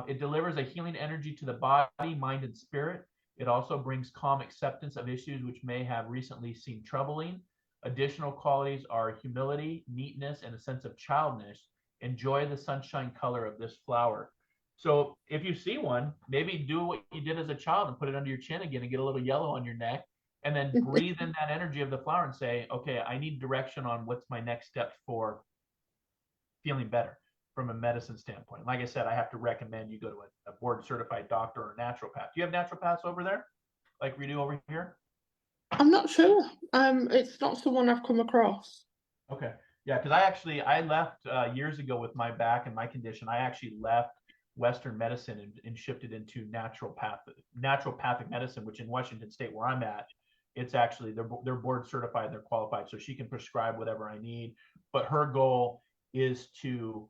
It delivers a healing energy to the body, mind, and spirit. It also brings calm acceptance of issues which may have recently seemed troubling. Additional qualities are humility, neatness, and a sense of childness. Enjoy the sunshine color of this flower. So if you see one, maybe do what you did as a child and put it under your chin again and get a little yellow on your neck, and then breathe in that energy of the flower and say, okay, I need direction on what's my next step for feeling better from a medicine standpoint. Like I said, I have to recommend you go to a board certified doctor or a naturopath. Do you have naturopaths over there like we do over here? I'm not sure. It's not someone I've come across. Okay. Yeah, because I left years ago with my back and my condition. I actually left Western medicine and shifted into naturopathic medicine, which in Washington State, where I'm at, it's actually they're board certified, they're qualified, so she can prescribe whatever I need. But her goal is to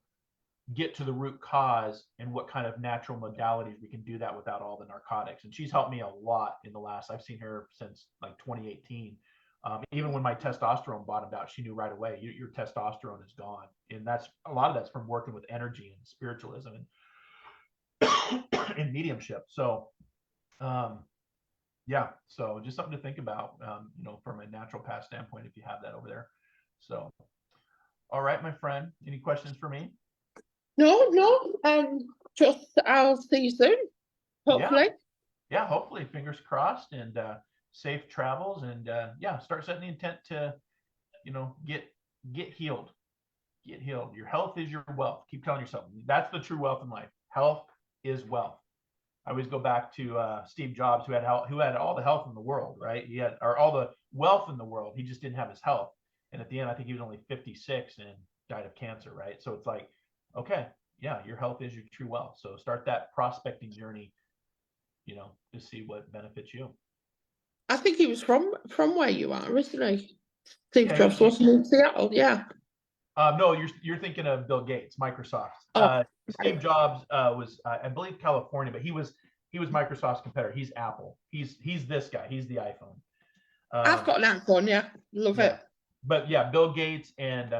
get to the root cause and what kind of natural modalities we can do that without all the narcotics. And she's helped me a lot in the last, I've seen her since like 2018. Even when my testosterone bottomed out, she knew right away, your testosterone is gone. And that's a lot of that's from working with energy and spiritualism and, and mediumship. So, yeah, so just something to think about, from a naturopath standpoint, if you have that over there. So, all right, my friend, any questions for me? No. Just I'll see you soon. Hopefully. Yeah, hopefully, fingers crossed, and safe travels, and start setting the intent to, get healed. Get healed. Your health is your wealth. Keep telling yourself that's the true wealth in life. Health is wealth. I always go back to Steve Jobs, who had all the health in the world, right? He had all the wealth in the world. He just didn't have his health. And at the end, I think he was only 56 and died of cancer, right? So it's like, okay, yeah, your health is your true wealth. So start that prospecting journey, to see what benefits you. I think he was from where you are, isn't he? Steve Yeah, Jobs wasn't in Seattle, yeah. No, you're thinking of Bill Gates, Microsoft. Oh, Steve Jobs was, I believe, California, but he was Microsoft's competitor. He's Apple. He's this guy. He's the iPhone. I've got an iPhone, yeah. Love it. But yeah, Bill Gates and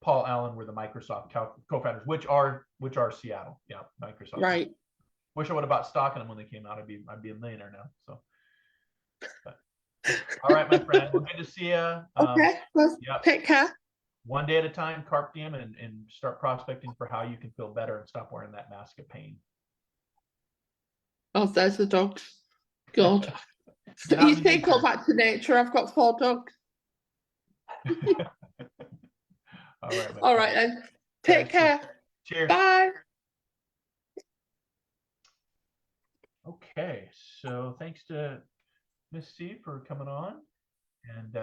Paul Allen were the Microsoft co-founders, which are Seattle. Yeah, Microsoft. Right. Wish I would have bought stock in them when they came out. I'd be a millionaire now. So, all right, my friend. Well, good to see you. Okay. Well, take care. One day at a time, carpe diem, and start prospecting for how you can feel better and stop wearing that mask of pain. Oh, there's the dogs. God. You say go back to nature. I've got 4 dogs. All right then. Take care. Cheers. Bye. Okay, so thanks to Miss C for coming on and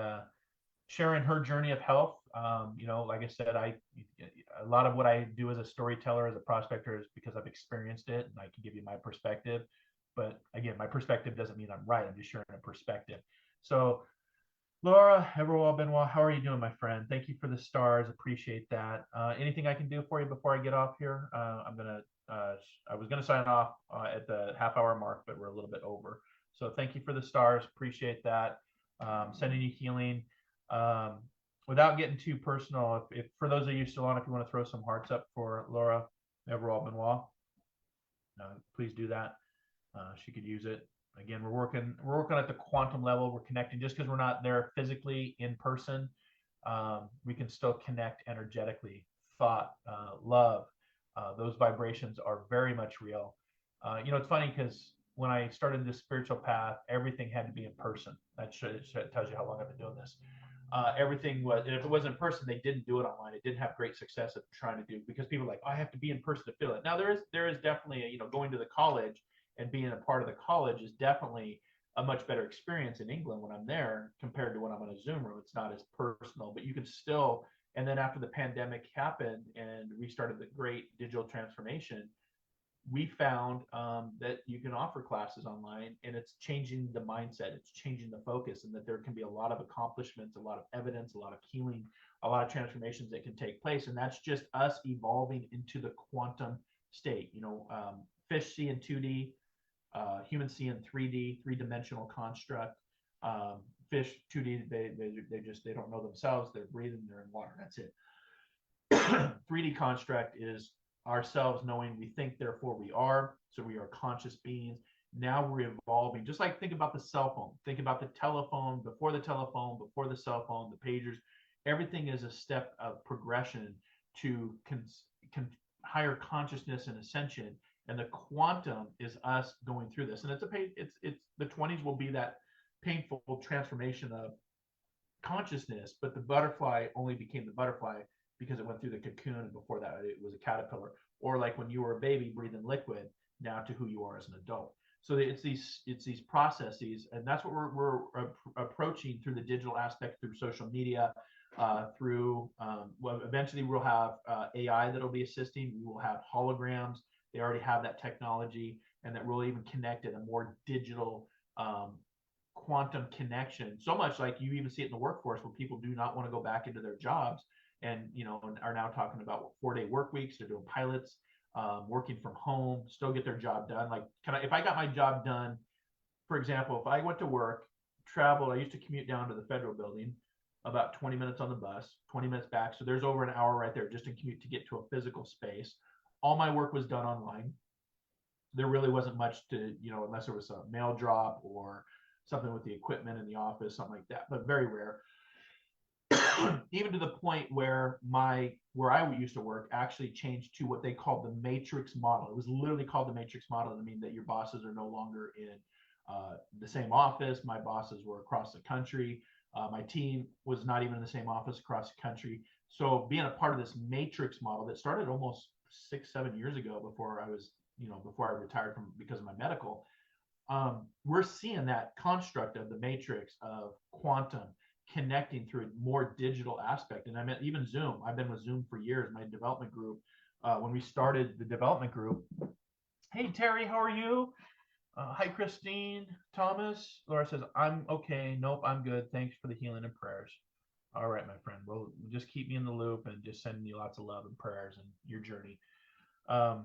sharing her journey of health. Like I said, a lot of what I do as a storyteller, as a prospector, is because I've experienced it and I can give you my perspective. But again, my perspective doesn't mean I'm right. I'm just sharing a perspective. So, Laura, Benoit, how are you doing, my friend? Thank you for the stars. Appreciate that. Anything I can do for you before I get off here? I was gonna sign off at the half-hour mark, but we're a little bit over. So thank you for the stars. Appreciate that. Sending you healing. Without getting too personal, if for those of you still on, if you want to throw some hearts up for Laura Benoit, please do that. She could use it. Again, we're working at the quantum level. We're connecting. Just because we're not there physically in person, we can still connect energetically. Thought, love, those vibrations are very much real. It's funny because when I started this spiritual path, everything had to be in person. That tells you how long I've been doing this. Everything was, and if it wasn't in person, they didn't do it online. It didn't have great success of trying to do, because people are like, I have to be in person to feel it. Now there is definitely going to the college and being a part of the college is definitely a much better experience in England when I'm there compared to when I'm in a Zoom room. It's not as personal, but you can still. And then after the pandemic happened and we started the great digital transformation, we found that you can offer classes online, and it's changing the mindset, it's changing the focus, and that there can be a lot of accomplishments, a lot of evidence, a lot of healing, a lot of transformations that can take place. And that's just us evolving into the quantum state. Fish see in 2D, humans see in 3D, three-dimensional construct. Fish 2D, they don't know themselves, they're breathing, they're in water, that's it. 3D construct is ourselves knowing we think, therefore we are. So we are conscious beings. Now we're evolving. Just like think about the cell phone, think about the telephone, before the cell phone, the pagers. Everything is a step of progression to higher consciousness and ascension. And the quantum is us going through this. And it's the 20s will be that painful transformation of consciousness, but the butterfly only became the butterfly because it went through the cocoon, and before that it was a caterpillar. Or like when you were a baby breathing liquid, now to who you are as an adult. So it's these processes, and that's what we're approaching through the digital aspect, through social media, through well, eventually we'll have AI that'll be assisting. We will have holograms. They already have that technology, and that we'll even connect at a more digital quantum connection. So much like you even see it in the workforce, where people do not want to go back into their jobs, and are now talking about 4-day work weeks. They're doing pilots, working from home, still get their job done. Like, if I got my job done, for example, if I went to work, traveled, I used to commute down to the federal building, about 20 minutes on the bus, 20 minutes back. So there's over an hour right there just to commute to get to a physical space. All my work was done online. There really wasn't much to, unless there was a mail drop or something with the equipment in the office, something like that, but very rare. Even to the point where where I used to work actually changed to what they called the matrix model. It was literally called the matrix model. I mean that your bosses are no longer in the same office. My bosses were across the country. My team was not even in the same office across the country. So being a part of this matrix model that started almost 6-7 years ago, before I was, before I retired because of my medical, we're seeing that construct of the matrix of quantum connecting through a more digital aspect. And I meant even Zoom. I've been with Zoom for years. My development group, when we started the development group, hey Terry, how are you? Hi Christine, Thomas. Laura says, I'm okay. Nope, I'm good. Thanks for the healing and prayers. All right, my friend. Well, just keep me in the loop and just sending you lots of love and prayers and your journey. But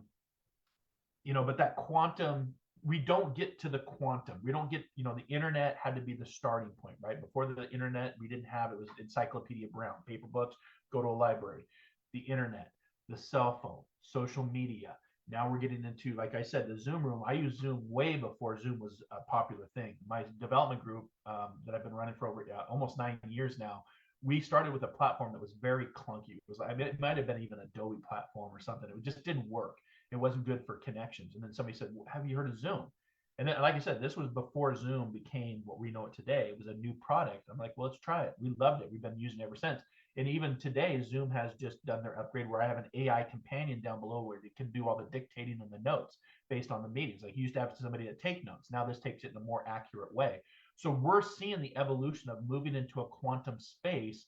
that quantum, we don't get to the quantum. We don't get, the internet had to be the starting point, right? Before the internet, we didn't have, it was Encyclopedia Brown, paper books, go to a library. The internet, the cell phone, social media. Now we're getting into, like I said, the Zoom room. I used Zoom way before Zoom was a popular thing. My development group that I've been running for over almost 9 years now, we started with a platform that was very clunky. It might have been even Adobe platform or something. It just didn't work. It wasn't good for connections. And then somebody said, well, have you heard of Zoom? And then, like I said, this was before Zoom became what we know it today. It was a new product. I'm like, well, let's try it. We loved it. We've been using it ever since. And even today, Zoom has just done their upgrade where I have an AI companion down below where it can do all the dictating and the notes based on the meetings. Like you used to have somebody to take notes. Now this takes it in a more accurate way. So we're seeing the evolution of moving into a quantum space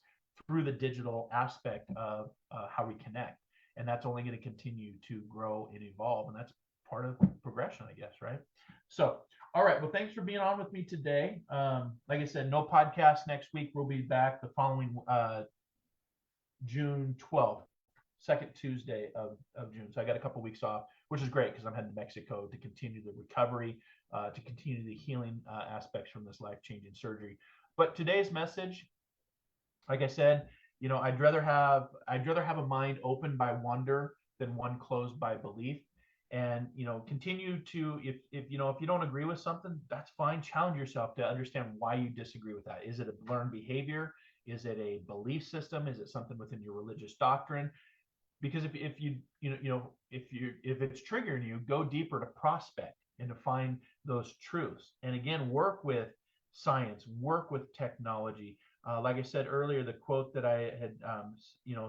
through the digital aspect of how we connect. And that's only going to continue to grow and evolve. And that's part of progression, I guess, right? So, all right. Well, thanks for being on with me today. Like I said, no podcast next week. We'll be back the following June 12th, second Tuesday of June. So I got a couple of weeks off, which is great because I'm heading to Mexico to continue the recovery, to continue the healing aspects from this life-changing surgery. But today's message, like I said, I'd rather have a mind opened by wonder than one closed by belief. And continue to, if you don't agree with something, that's fine. Challenge yourself to understand why you disagree with that. Is it a learned behavior? Is it a belief system? Is it something within your religious doctrine? Because if it's triggering you, go deeper to prospect and to find those truths. And again, work with science, work with technology. Like I said earlier, the quote that I had,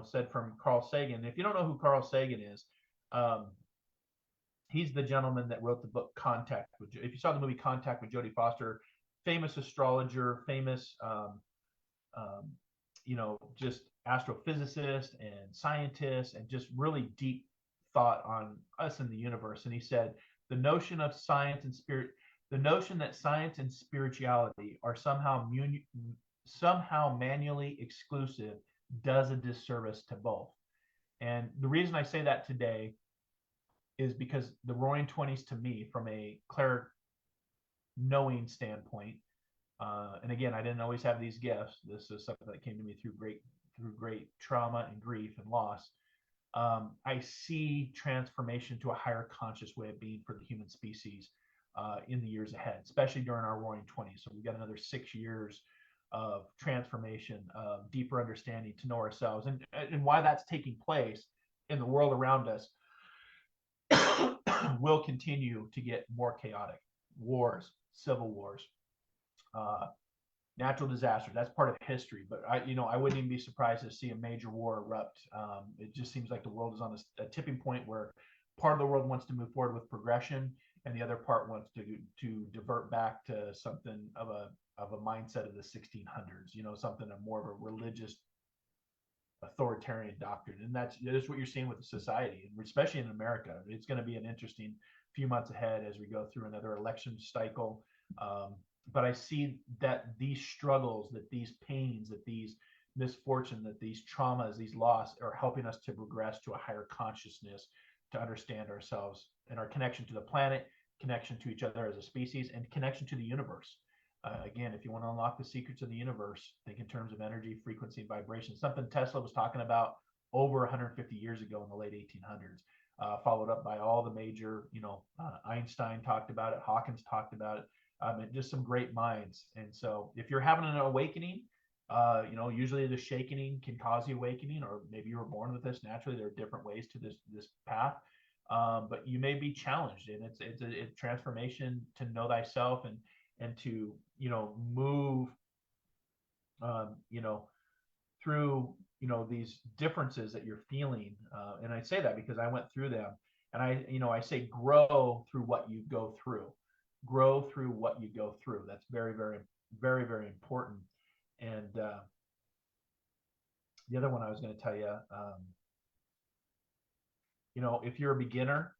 said from Carl Sagan. If you don't know who Carl Sagan is, he's the gentleman that wrote the book Contact. If you saw the movie Contact with Jodie Foster, famous astrologer, famous, just astrophysicist and scientist, and just really deep thought on us in the universe. And he said, the notion of science and spirit, the notion that science and spirituality are somehow manually exclusive does a disservice to both. And the reason I say that today is because the Roaring Twenties, to me, from a clear knowing standpoint, and again, I didn't always have these gifts. This is something that came to me through great trauma and grief and loss. I see transformation to a higher conscious way of being for the human species in the years ahead, especially during our Roaring Twenties. So we've got another 6 years of transformation, of deeper understanding to know ourselves, and why that's taking place in the world around us will continue to get more chaotic. Wars, civil wars, natural disasters. That's part of history. But I wouldn't even be surprised to see a major war erupt. It just seems like the world is on a tipping point where part of the world wants to move forward with progression, and the other part wants to divert back to something of a mindset of the 1600s. Something of more of a religious, authoritarian doctrine. And that's what you're seeing with the society, and especially in America. It's going to be an interesting few months ahead as we go through another election cycle. But I see that these struggles, that these pains, that these misfortune, that these traumas, these loss are helping us to progress to a higher consciousness, to understand ourselves and our connection to the planet, connection to each other as a species, and connection to the universe. Again, if you want to unlock the secrets of the universe, think in terms of energy, frequency, and vibration. Something Tesla was talking about over 150 years ago in the late 1800s, followed up by all the major, Einstein talked about it, Hawkins talked about it, and just some great minds. And so if you're having an awakening, usually the shakening can cause the awakening, or maybe you were born with this naturally. There are different ways to this path. But you may be challenged, and it's a transformation to know thyself and to move through these differences that you're feeling, and I say that because I went through them, and I say grow through what you go through. That's very, very, very, very important. And the other one I was going to tell you, if you're a beginner,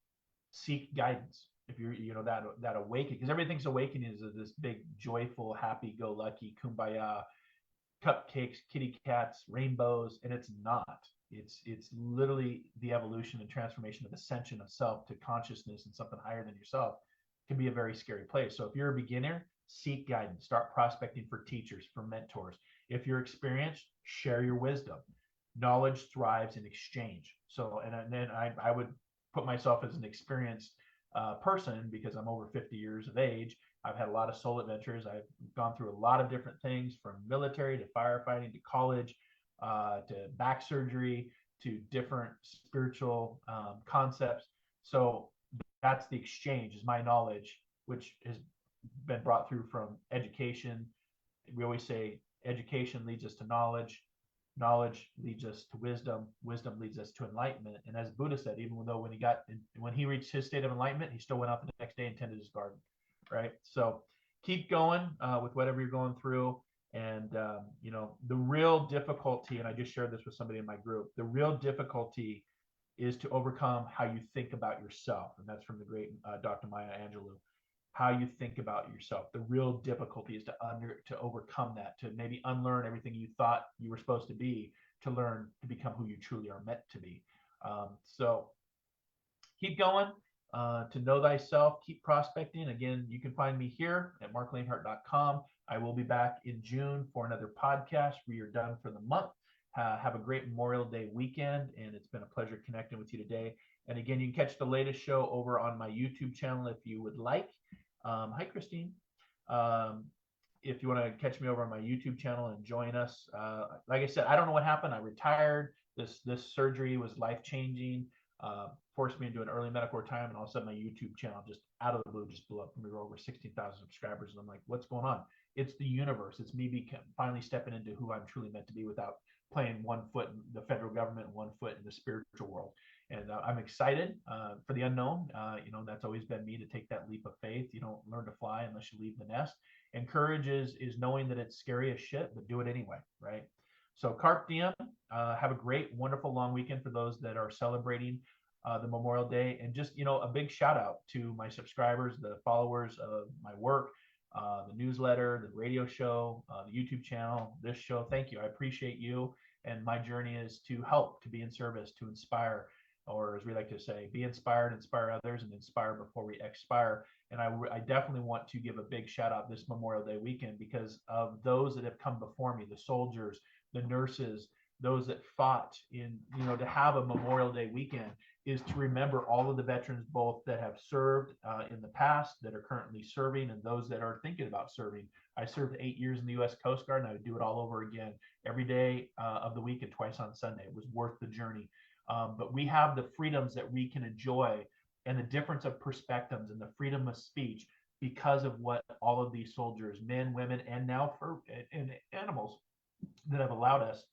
seek guidance. If you're, that awakening, because everything's awakening is this big, joyful, happy-go-lucky, kumbaya, cupcakes, kitty cats, rainbows, and it's not. It's literally the evolution and transformation of ascension of self to consciousness and something higher than yourself. Can be a very scary place. So if you're a beginner, seek guidance. Start prospecting for teachers, for mentors. If you're experienced, share your wisdom. Knowledge thrives in exchange. So, and then I would put myself as an experienced person because I'm over 50 years of age. I've had a lot of soul adventures. I've gone through a lot of different things, from military to firefighting to college to back surgery to different spiritual concepts. So that's the exchange, is my knowledge, which has been brought through from education. We always say education leads us to knowledge. Knowledge leads us to wisdom. Wisdom leads us to enlightenment. And as Buddha said, even though when he reached his state of enlightenment, he still went out the next day and tended his garden, right? So keep going with whatever you're going through. And, the real difficulty, and I just shared this with somebody in my group, the real difficulty is to overcome how you think about yourself. And that's from the great Dr. Maya Angelou. How you think about yourself. The real difficulty is to overcome that, to maybe unlearn everything you thought you were supposed to be, to learn to become who you truly are meant to be. So keep going, to know thyself, keep prospecting. Again, you can find me here at marklainhart.com. I will be back in June for another podcast. We are done for the month. Have a great Memorial Day weekend, and it's been a pleasure connecting with you today. And again, you can catch the latest show over on my YouTube channel if you would like. Hi, Christine. If you want to catch me over on my YouTube channel and join us, like I said, I don't know what happened. I retired. This surgery was life-changing, forced me into an early medical retirement, and all of a sudden my YouTube channel just out of the blue just blew up. We were over 16,000 subscribers, and I'm like, what's going on? It's the universe. It's me finally stepping into who I'm truly meant to be without playing one foot in the federal government and one foot in the spiritual world. And I'm excited for the unknown. That's always been me, to take that leap of faith. You don't learn to fly unless you leave the nest. And courage is knowing that it's scary as shit, but do it anyway, right? So carpe diem. Have a great, wonderful long weekend for those that are celebrating. the Memorial Day. And just, a big shout out to my subscribers, the followers of my work, the newsletter, the radio show, the YouTube channel, this show. Thank you. I appreciate you. And my journey is to help, to be in service, to inspire, or as we like to say, be inspired, inspire others, and inspire before we expire. And I definitely want to give a big shout out this Memorial Day weekend because of those that have come before me, the soldiers, the nurses, those that fought in, to have a Memorial Day weekend is to remember all of the veterans, both that have served in the past, that are currently serving, and those that are thinking about serving. I served 8 years in the U.S. Coast Guard, and I would do it all over again every day of the week and twice on Sunday. It was worth the journey. But we have the freedoms that we can enjoy and the difference of perspectives and the freedom of speech because of what all of these soldiers, men, women, and now and animals that have allowed us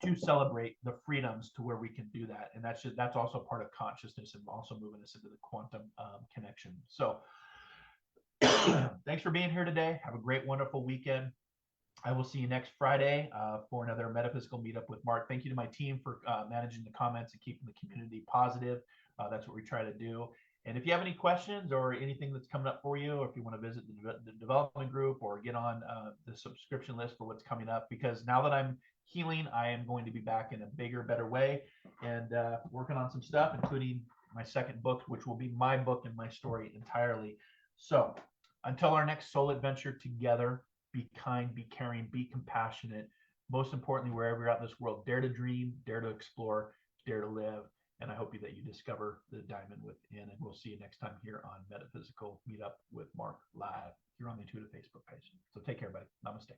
to celebrate the freedoms to where we can do that. And that's also part of consciousness and also moving us into the quantum connection. So thanks for being here today. Have a great, wonderful weekend. I will see you next Friday for another Metaphysical Meetup with Mark. Thank you to my team for managing the comments and keeping the community positive. That's what we try to do. And if you have any questions or anything that's coming up for you, or if you want to visit the development group or get on the subscription list for what's coming up, because now that I'm healing, I am going to be back in a bigger, better way and working on some stuff, including my second book, which will be my book and my story entirely. So until our next soul adventure together, be kind, be caring, be compassionate. Most importantly, wherever you're out in this world, dare to dream, dare to explore, dare to live. And I hope that you discover the diamond within. And we'll see you next time here on Metaphysical Meetup with Mark Live here on the Intuitive Facebook page. So take care, buddy. Namaste.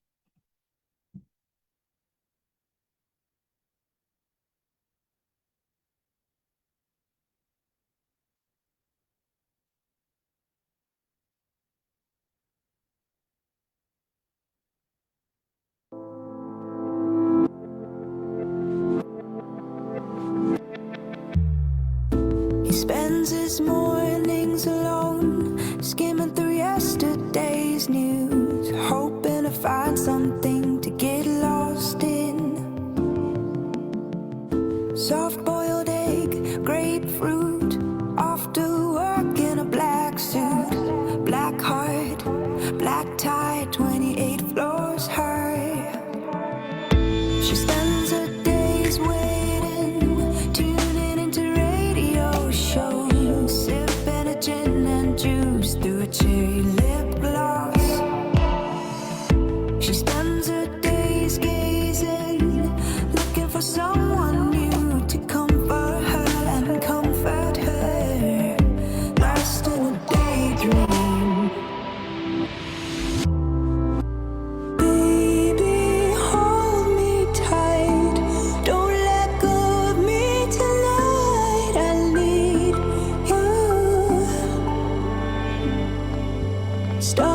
Spends his mornings alone, skimming through yesterday's news, hoping to find something to get lost in. Soft-boiled egg, grapefruit, off to work in a black suit, black heart, black tie, 28 floors high. She spends her days waiting, tuning into radio shows, sipping a gin and juice through a cherry lip gloss. She spends her days gazing, looking for someone new to comfort her and comfort her, lost in a daydream. Baby, hold me tight, don't let go of me tonight, I need you. Stop